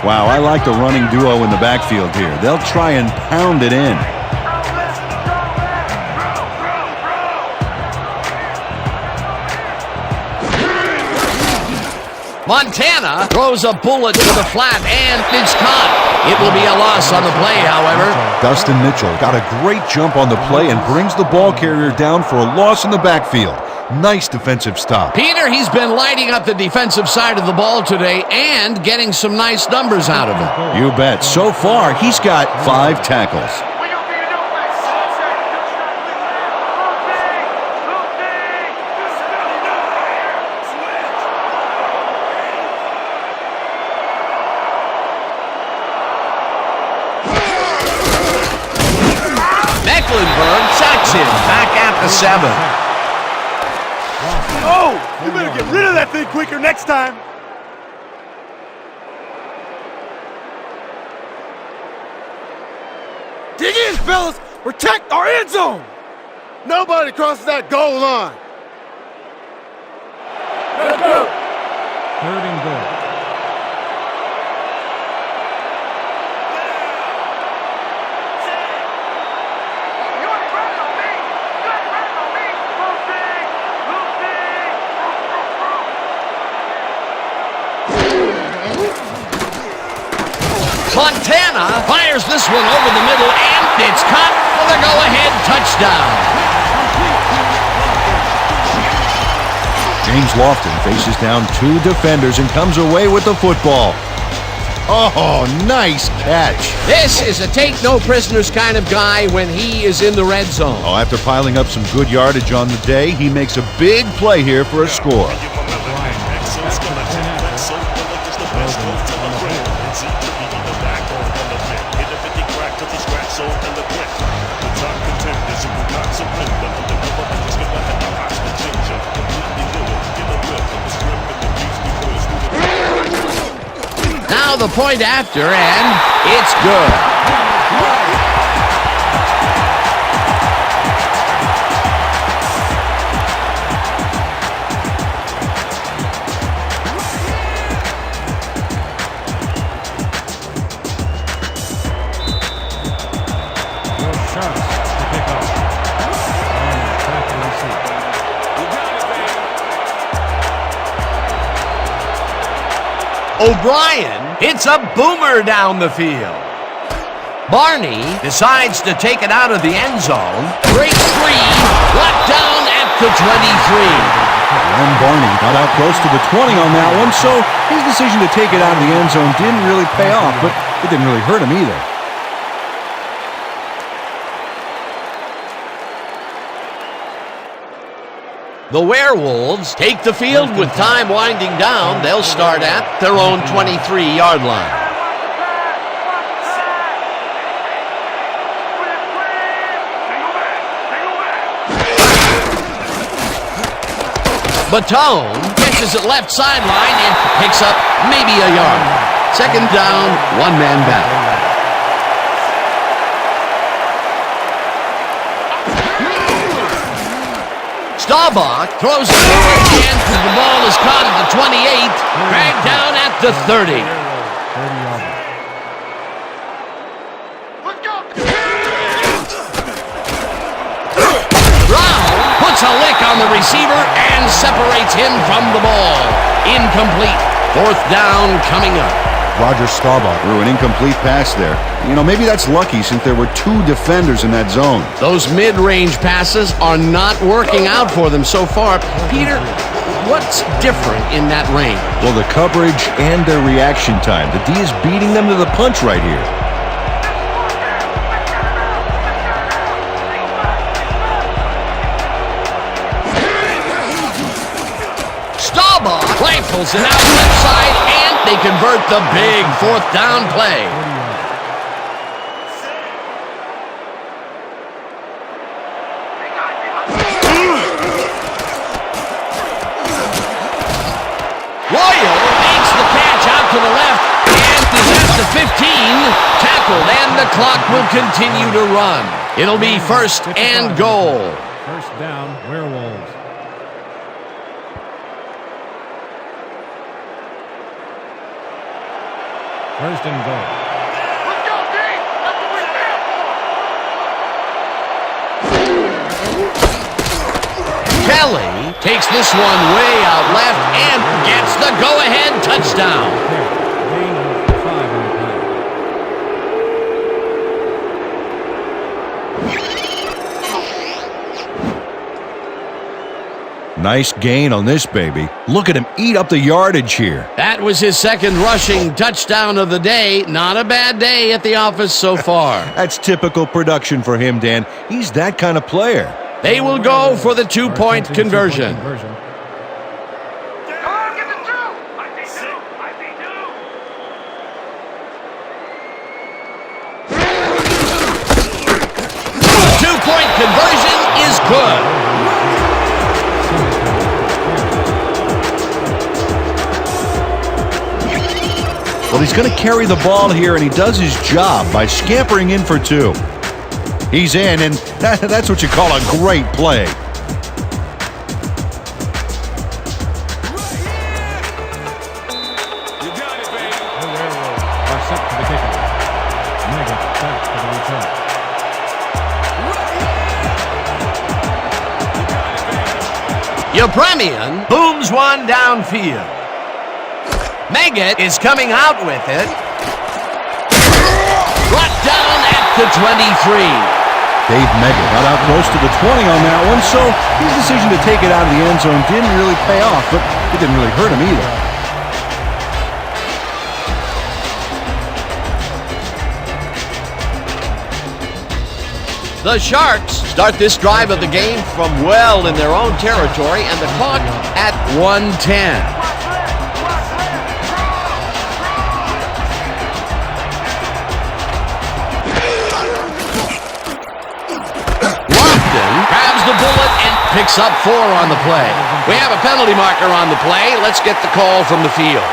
Wow, I like the running duo in the backfield here. They'll try and pound it in. Montana throws a bullet to the flat, and it's caught. It will be a loss on the play, however. Dustin Mitchell got a great jump on the play and brings the ball carrier down for a loss in the backfield. Nice defensive stop. Peter, he's been lighting up the defensive side of the ball today and getting some nice numbers out of it. You bet. So far, he's got 5 tackles. Sacks him back at the 7. Oh, you better get rid of that thing quicker next time. Dig in, fellas. Protect our end zone. Nobody crosses that goal line. Let's go. 3rd and goal. Montana fires this one over the middle, and it's caught for the go-ahead touchdown. James Lofton faces down 2 defenders and comes away with the football. Oh, nice catch. This is a take-no-prisoners kind of guy when he is in the red zone. Oh, after piling up some good yardage on the day, he makes a big play here for a score. Now the point after, and it's good. O'Brien hits a boomer down the field. Barney decides to take it out of the end zone. Breaks free, brought down at the 23. Len Barney got out close to the 20 on that one, so his decision to take it out of the end zone didn't really pay off, but it didn't really hurt him either. The Werewolves take the field with time winding down. They'll start at their own 23-yard line. Batone catches it left sideline and picks up maybe a yard. Second down, one-man back. Staubach throws it forward and the ball is caught at the 28, dragged down at the 30. Brown puts a lick on the receiver and separates him from the ball. Incomplete. Fourth down coming up. Roger Staubach threw an incomplete pass there. You know, maybe that's lucky since there were two defenders in that zone. Those mid-range passes are not working out for them so far. Peter, what's different in that range? Well, the coverage and their reaction time. The D is beating them to the punch right here. Staubach rifles it out left side, and they convert the big fourth down play. Royal makes the catch out to the left and is at the 15. Tackled, and the clock will continue to run. It'll be first and goal. First down, Werewolves. First and goal. Kelly takes this one way out left and gets the go-ahead touchdown. Gain of 5 on the play. Nice gain on this baby. Look at him eat up the yardage here. That was his second rushing touchdown of the day. Not a bad day at the office so far. That's typical production for him, Dan. He's that kind of player. They will go for the two-point conversion. Two-point conversion is good. Well, he's going to carry the ball here, and he does his job by scampering in for two. He's in, and that's what you call a great play. You got it, baby. The Werewolves are set for the kickoff. Megan back for the return. Yepremian booms one downfield. Meggett is coming out with it. Brought down at the 23. Dave Meggett got out close to the 20 on that one, so his decision to take it out of the end zone didn't really pay off, but it didn't really hurt him either. The Sharks start this drive of the game from well in their own territory, and the clock at 1:10. Grabs the bullet and picks up 4 on the play. We have a penalty marker on the play. Let's get the call from the field.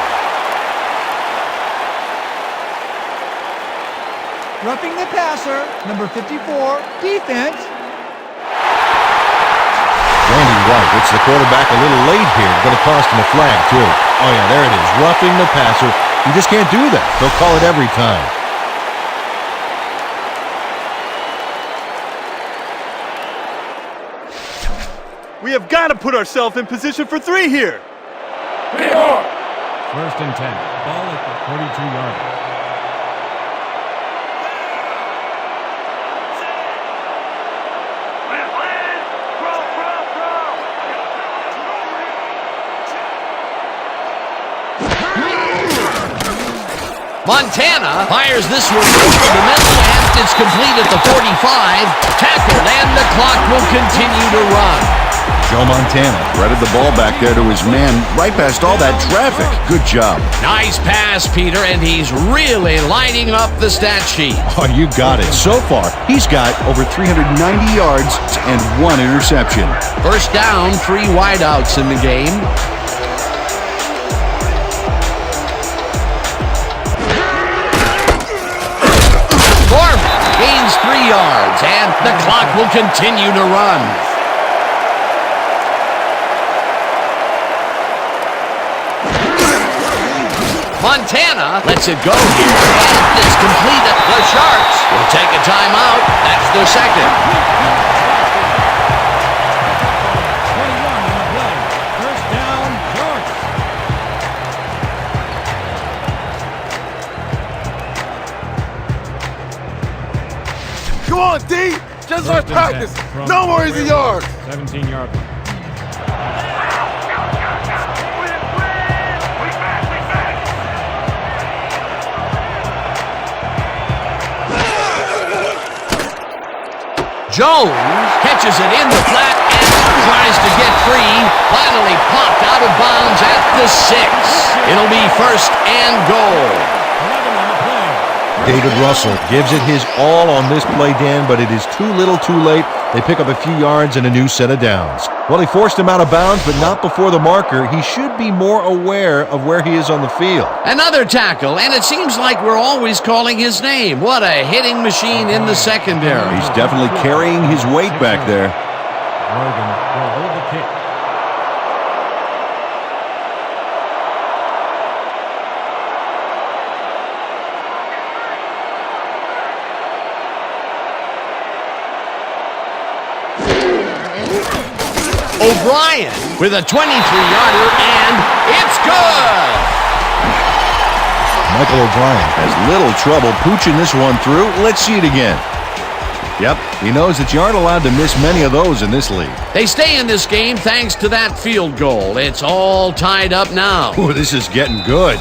Roughing the passer, number 54, defense. Randy White hits the quarterback a little late here. Going to cost him a flag, too. Oh, yeah, there it is. Roughing the passer. You just can't do that. They'll call it every time. We have got to put ourselves in position for 3 here. First and 10. Ball at the 42-yard line. Montana fires this one over the middle, and it's complete at the 45. Tackled, and the clock will continue to run. Joe Montana threaded the ball back there to his man right past all that traffic. Good job. Nice pass, Peter, and he's really lighting up the stat sheet. Oh, you got it. So far, he's got over 390 yards and 1 interception. First down, 3 wideouts in the game. Foreman gains 3 yards, and the clock will continue to run. Montana lets it go here, and it's completed. The Sharks will take a timeout. That's their second. 21 on the play. First down, Sharks. Come on, D. Just like First and practice. 10 from No more easy yards. 17-yard line. Jones catches it in the flat and tries to get free. Finally popped out of bounds at the 6. It'll be first and goal. 11 on the play. David Russell gives it his all on this play, Dan, but it is too little too late. They pick up a few yards and a new set of downs. Well, he forced him out of bounds, but not before the marker. He should be more aware of where he is on the field. Another tackle, and it seems like we're always calling his name. What a hitting machine in the secondary. He's definitely carrying his weight back there. Morgan will hold the kick. O'Brien with a 23-yarder, and it's good! Michael O'Brien has little trouble pooching this one through. Let's see it again. Yep, he knows that you aren't allowed to miss many of those in this league. They stay in this game thanks to that field goal. It's all tied up now. Ooh, this is getting good.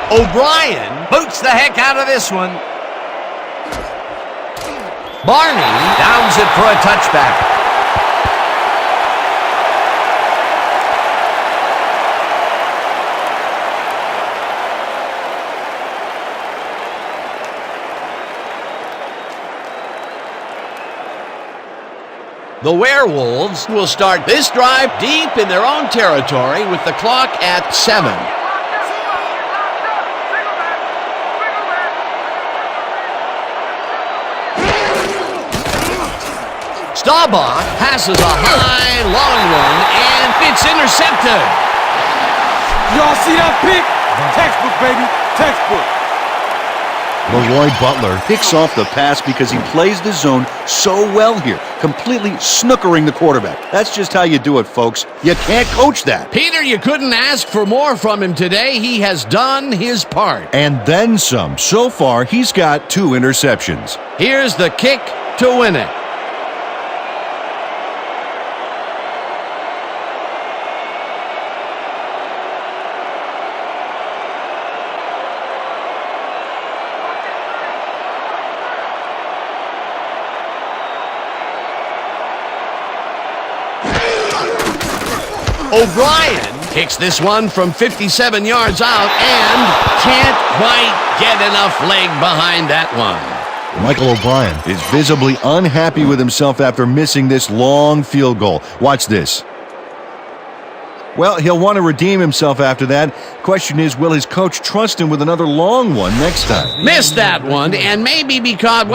O'Brien boots the heck out of this one. Barney downs it for a touchback. The Werewolves will start this drive deep in their own territory with the clock at 7. Staubach passes a high, long one, and it's intercepted. Y'all see that pick? Textbook, baby. Textbook. Leroy Butler picks off the pass because he plays the zone so well here, completely snookering the quarterback. That's just how you do it, folks. You can't coach that. Peter, you couldn't ask for more from him today. He has done his part. And then some. So far, he's got 2 interceptions. Here's the kick to win it. O'Brien kicks this one from 57 yards out and can't quite get enough leg behind that one. Michael O'Brien is visibly unhappy with himself after missing this long field goal. Watch this. Well, he'll want to redeem himself after that. Question is, will his coach trust him with another long one next time? Missed that one, and maybe because,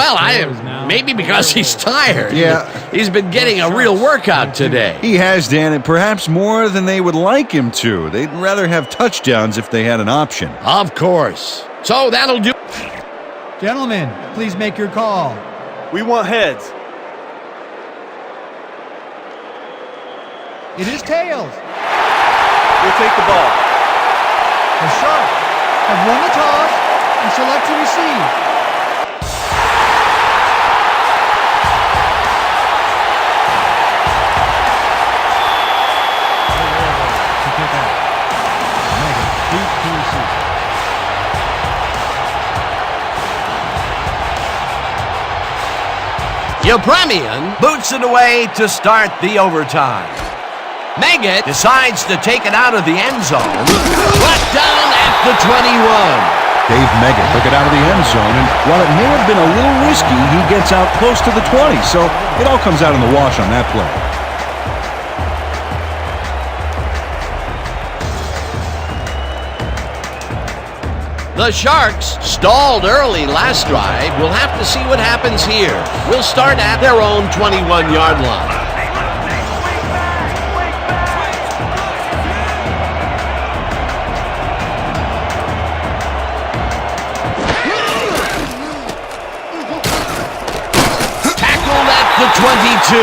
maybe because he's tired. Yeah. He's been getting a real workout today. He has, Dan, and perhaps more than they would like him to. They'd rather have touchdowns if they had an option. Of course. So that'll do. Gentlemen, please make your call. We want heads. It is tails. We'll take the ball. The Sharks have won the toss and select to receive. Yepremian boots it away to start the overtime. Meggett decides to take it out of the end zone. Brought down at the 21. Dave Meggett took it out of the end zone, and while it may have been a little risky, he gets out close to the 20, so it all comes out in the wash on that play. The Sharks stalled early last drive. We'll have to see what happens here. We'll start at their own 21-yard line. Tackled at the 22.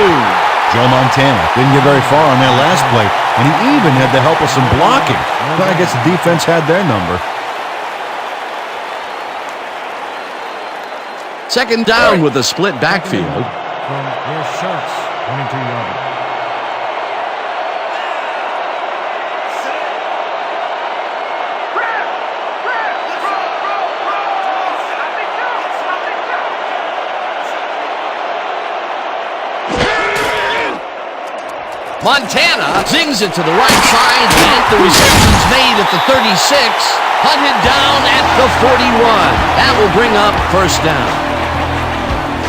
Joe Montana didn't get very far on that last play, and he even had the help of some blocking. But I guess the defense had their number. Second down with a split backfield. From your Sharks, 22-yard. Montana zings it to the right side, and the reception's made at the 36, hunted down at the 41. That will bring up first down.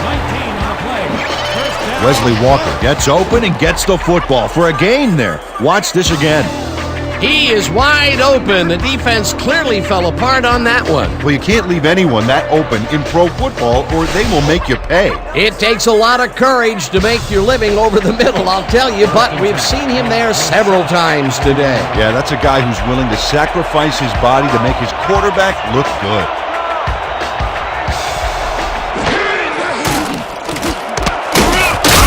19 on the play. First down. Wesley Walker gets open and gets the football for a gain there. Watch this again. He is wide open. The defense clearly fell apart on that one. Well, you can't leave anyone that open in pro football, or they will make you pay. It takes a lot of courage to make your living over the middle, I'll tell you, but we've seen him there several times today. Yeah, that's a guy who's willing to sacrifice his body to make his quarterback look good.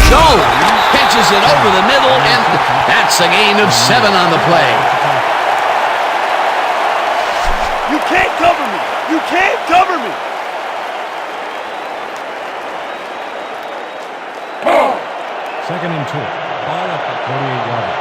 Jones catches it over the middle, and that's a gain of 7 on the play. You can't cover me! You can't cover me! Second and 2. Ball at the 48-yard.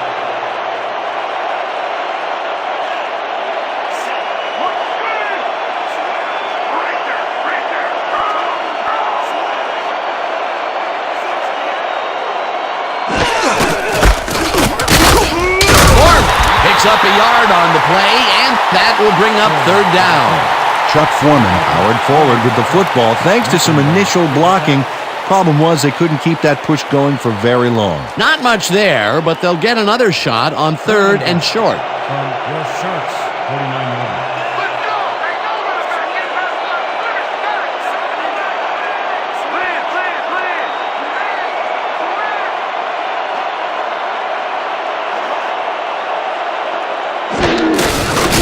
Picks up a yard on the play, and that will bring up third down. Chuck Foreman powered forward with the football thanks to some initial blocking. Problem was they couldn't keep that push going for very long. Not much there, but they'll get another shot on third and short. From your Sharks, 49-yard.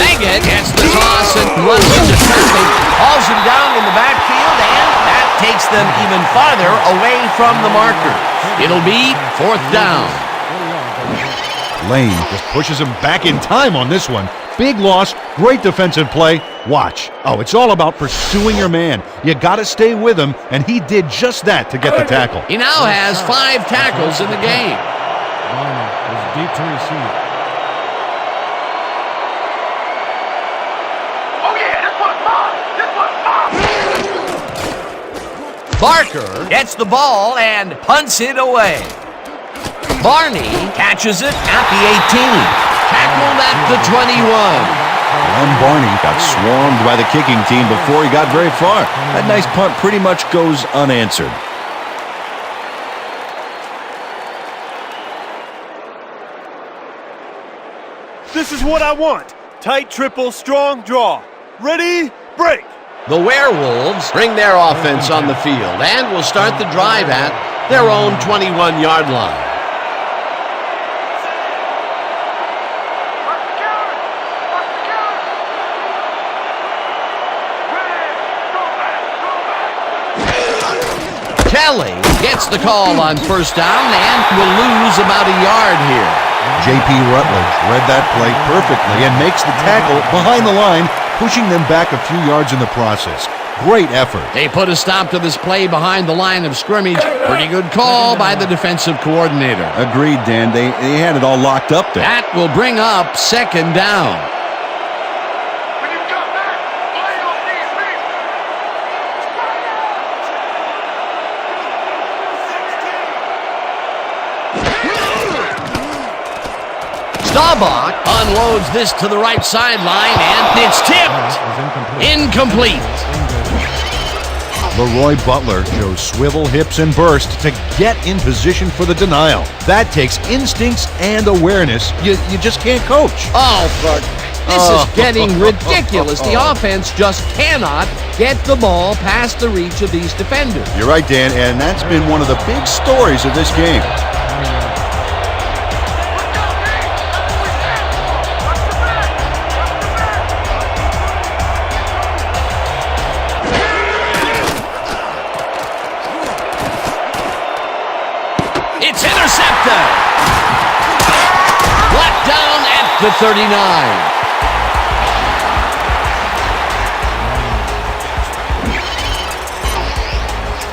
Meggett gets the toss and runs into traffic, hauls him down in the backfield, and that takes them even farther away from the marker. It'll be fourth down. Lane just pushes him back in time on this one. Big loss, great defensive play. Watch. Oh, it's all about pursuing your man. You got to stay with him, and he did just that to get the tackle. He now has 5 tackles in the game. Barney is deep to receive. Barker gets the ball and punts it away. Barney catches it at the 18. Tackled at the 21. Glenn Barney got swarmed by the kicking team before he got very far. That nice punt pretty much goes unanswered. This is what I want. Tight triple, strong draw. Ready, break. The Werewolves bring their offense on the field and will start the drive at their own 21-yard line. Kelly gets the call on first down and will lose about a yard here. J.P. Rutledge read that play perfectly and makes the tackle behind the line, pushing them back a few yards in the process. Great effort. They put a stop to this play behind the line of scrimmage. Pretty good call by the defensive coordinator. Agreed, Dan. They had it all locked up there. That will bring up second down. Staubach unloads this to the right sideline, and it's tipped. Incomplete. Leroy Butler shows swivel, hips, and burst to get in position for the denial. That takes instincts and awareness you just can't coach. Oh, this is getting ridiculous. The offense just cannot get the ball past the reach of these defenders. You're right, Dan, and that's been one of the big stories of this game. It's intercepted. Brought down at the 39.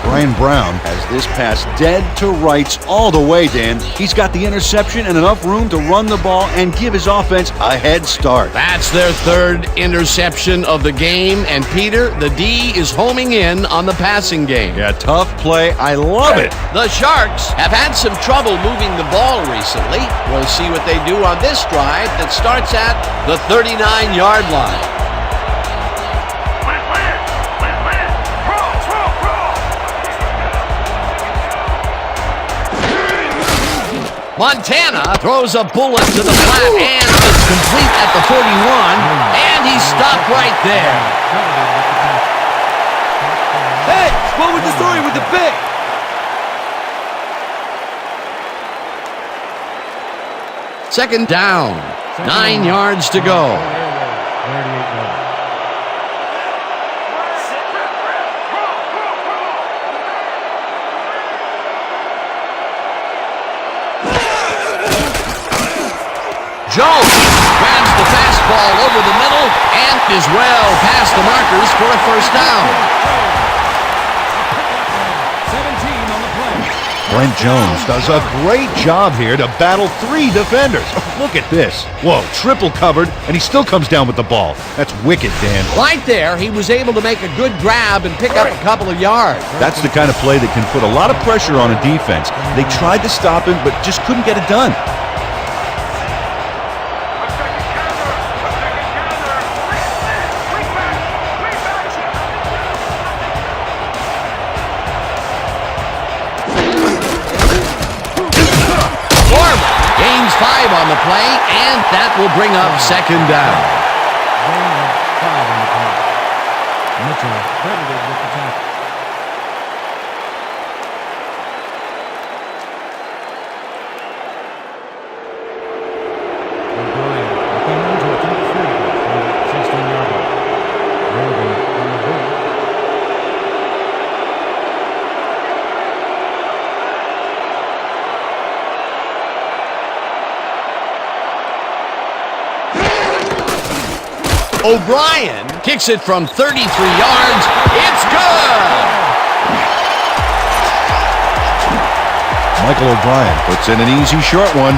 Brian Brown has this pass dead to rights all the way, Dan. He's got the interception and enough room to run the ball and give his offense a head start. That's their third interception of the game, and Peter, the D is homing in on the passing game. Yeah, tough play. I love it. The Sharks have had some trouble moving the ball recently. We'll see what they do on this drive that starts at the 39-yard line. Montana throws a bullet to the flat, and it's complete at the 41, and he's stopped right there. Hey, what was the story with the pick? Second down, 9 yards to go. Jones grabs the fastball over the middle and is well past the markers for a first down. 17 on the play. Brent Jones does a great job here to battle 3 defenders. Look at this. Whoa, triple covered, and he still comes down with the ball. That's wicked, Dan. Right there, he was able to make a good grab and pick up a couple of yards. That's the kind of play that can put a lot of pressure on a defense. They tried to stop him, but just couldn't get it done. Gains 5 on the play, and that will bring up second down. 5 on the play. Mitchell credited with the tackle. O'Brien looking into a 3 from the 16-yard line. Rogan on the board. O'Brien kicks it from 33 yards. It's good! Michael O'Brien puts in an easy short one.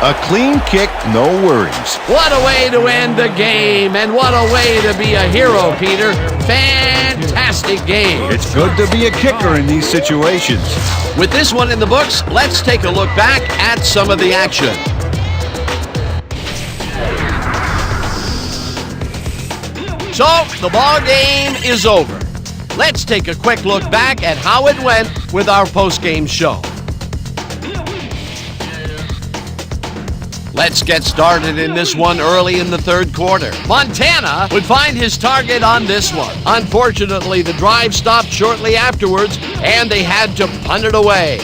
A clean kick, no worries. What a way to end the game, and what a way to be a hero, Peter. Fantastic game. It's good to be a kicker in these situations. With this one in the books, let's take a look back at some of the action. So, the ball game is over. Let's take a quick look back at how it went with our post-game show. Let's get started in this one early in the third quarter. Montana would find his target on this one. Unfortunately, the drive stopped shortly afterwards, and they had to punt it away.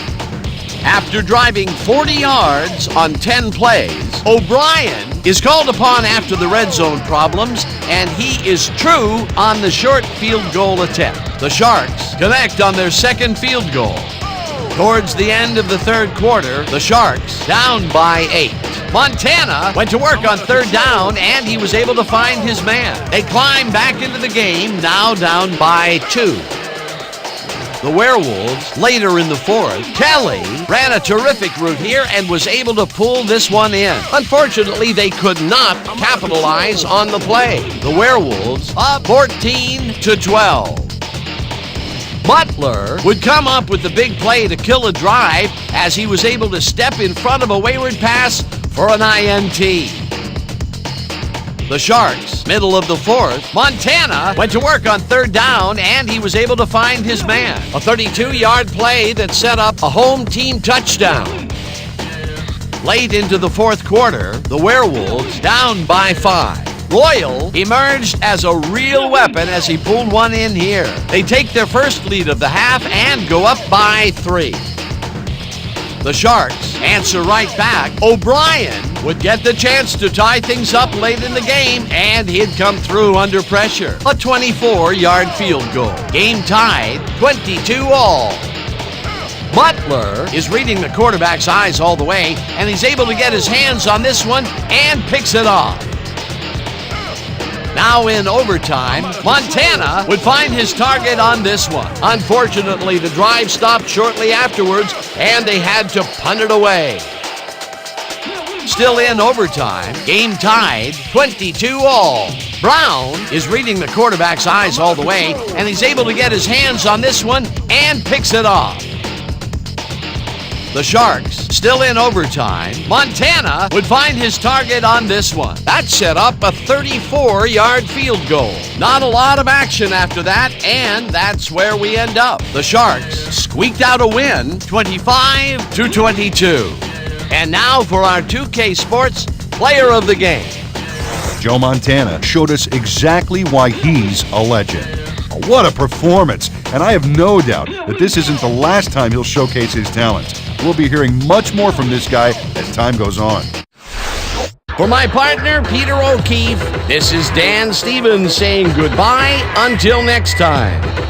After driving 40 yards on 10 plays, O'Brien is called upon after the red zone problems, and he is true on the short field goal attempt. The Sharks connect on their second field goal. Towards the end of the third quarter, the Sharks down by 8. Montana went to work on third down, and he was able to find his man. They climb back into the game, now down by 2. The Werewolves, later in the fourth, Kelly ran a terrific route here and was able to pull this one in. Unfortunately, they could not capitalize on the play. The Werewolves up 14-12. Butler would come up with the big play to kill a drive as he was able to step in front of a wayward pass for an INT. The Sharks, middle of the fourth. Montana went to work on third down, and he was able to find his man. A 32-yard play that set up a home team touchdown. Late into the fourth quarter, the Werewolves down by 5. Royal emerged as a real weapon as he pulled one in here. They take their first lead of the half and go up by 3. The Sharks answer right back. O'Brien would get the chance to tie things up late in the game, and he'd come through under pressure. A 24-yard field goal. Game tied, 22-all. Butler is reading the quarterback's eyes all the way, and he's able to get his hands on this one and picks it off. Now in overtime, Montana would find his target on this one. Unfortunately, the drive stopped shortly afterwards, and they had to punt it away. Still in overtime, game tied, 22-all. Brown is reading the quarterback's eyes all the way, and he's able to get his hands on this one and picks it off. The Sharks still in overtime. Montana would find his target on this one. That set up a 34-yard field goal. Not a lot of action after that, and that's where we end up. The Sharks squeaked out a win, 25-22. And now for our 2K Sports Player of the Game. Joe Montana showed us exactly why he's a legend. What a performance! And I have no doubt that this isn't the last time he'll showcase his talents. We'll be hearing much more from this guy as time goes on. For my partner, Peter O'Keefe, this is Dan Stevens saying goodbye until next time.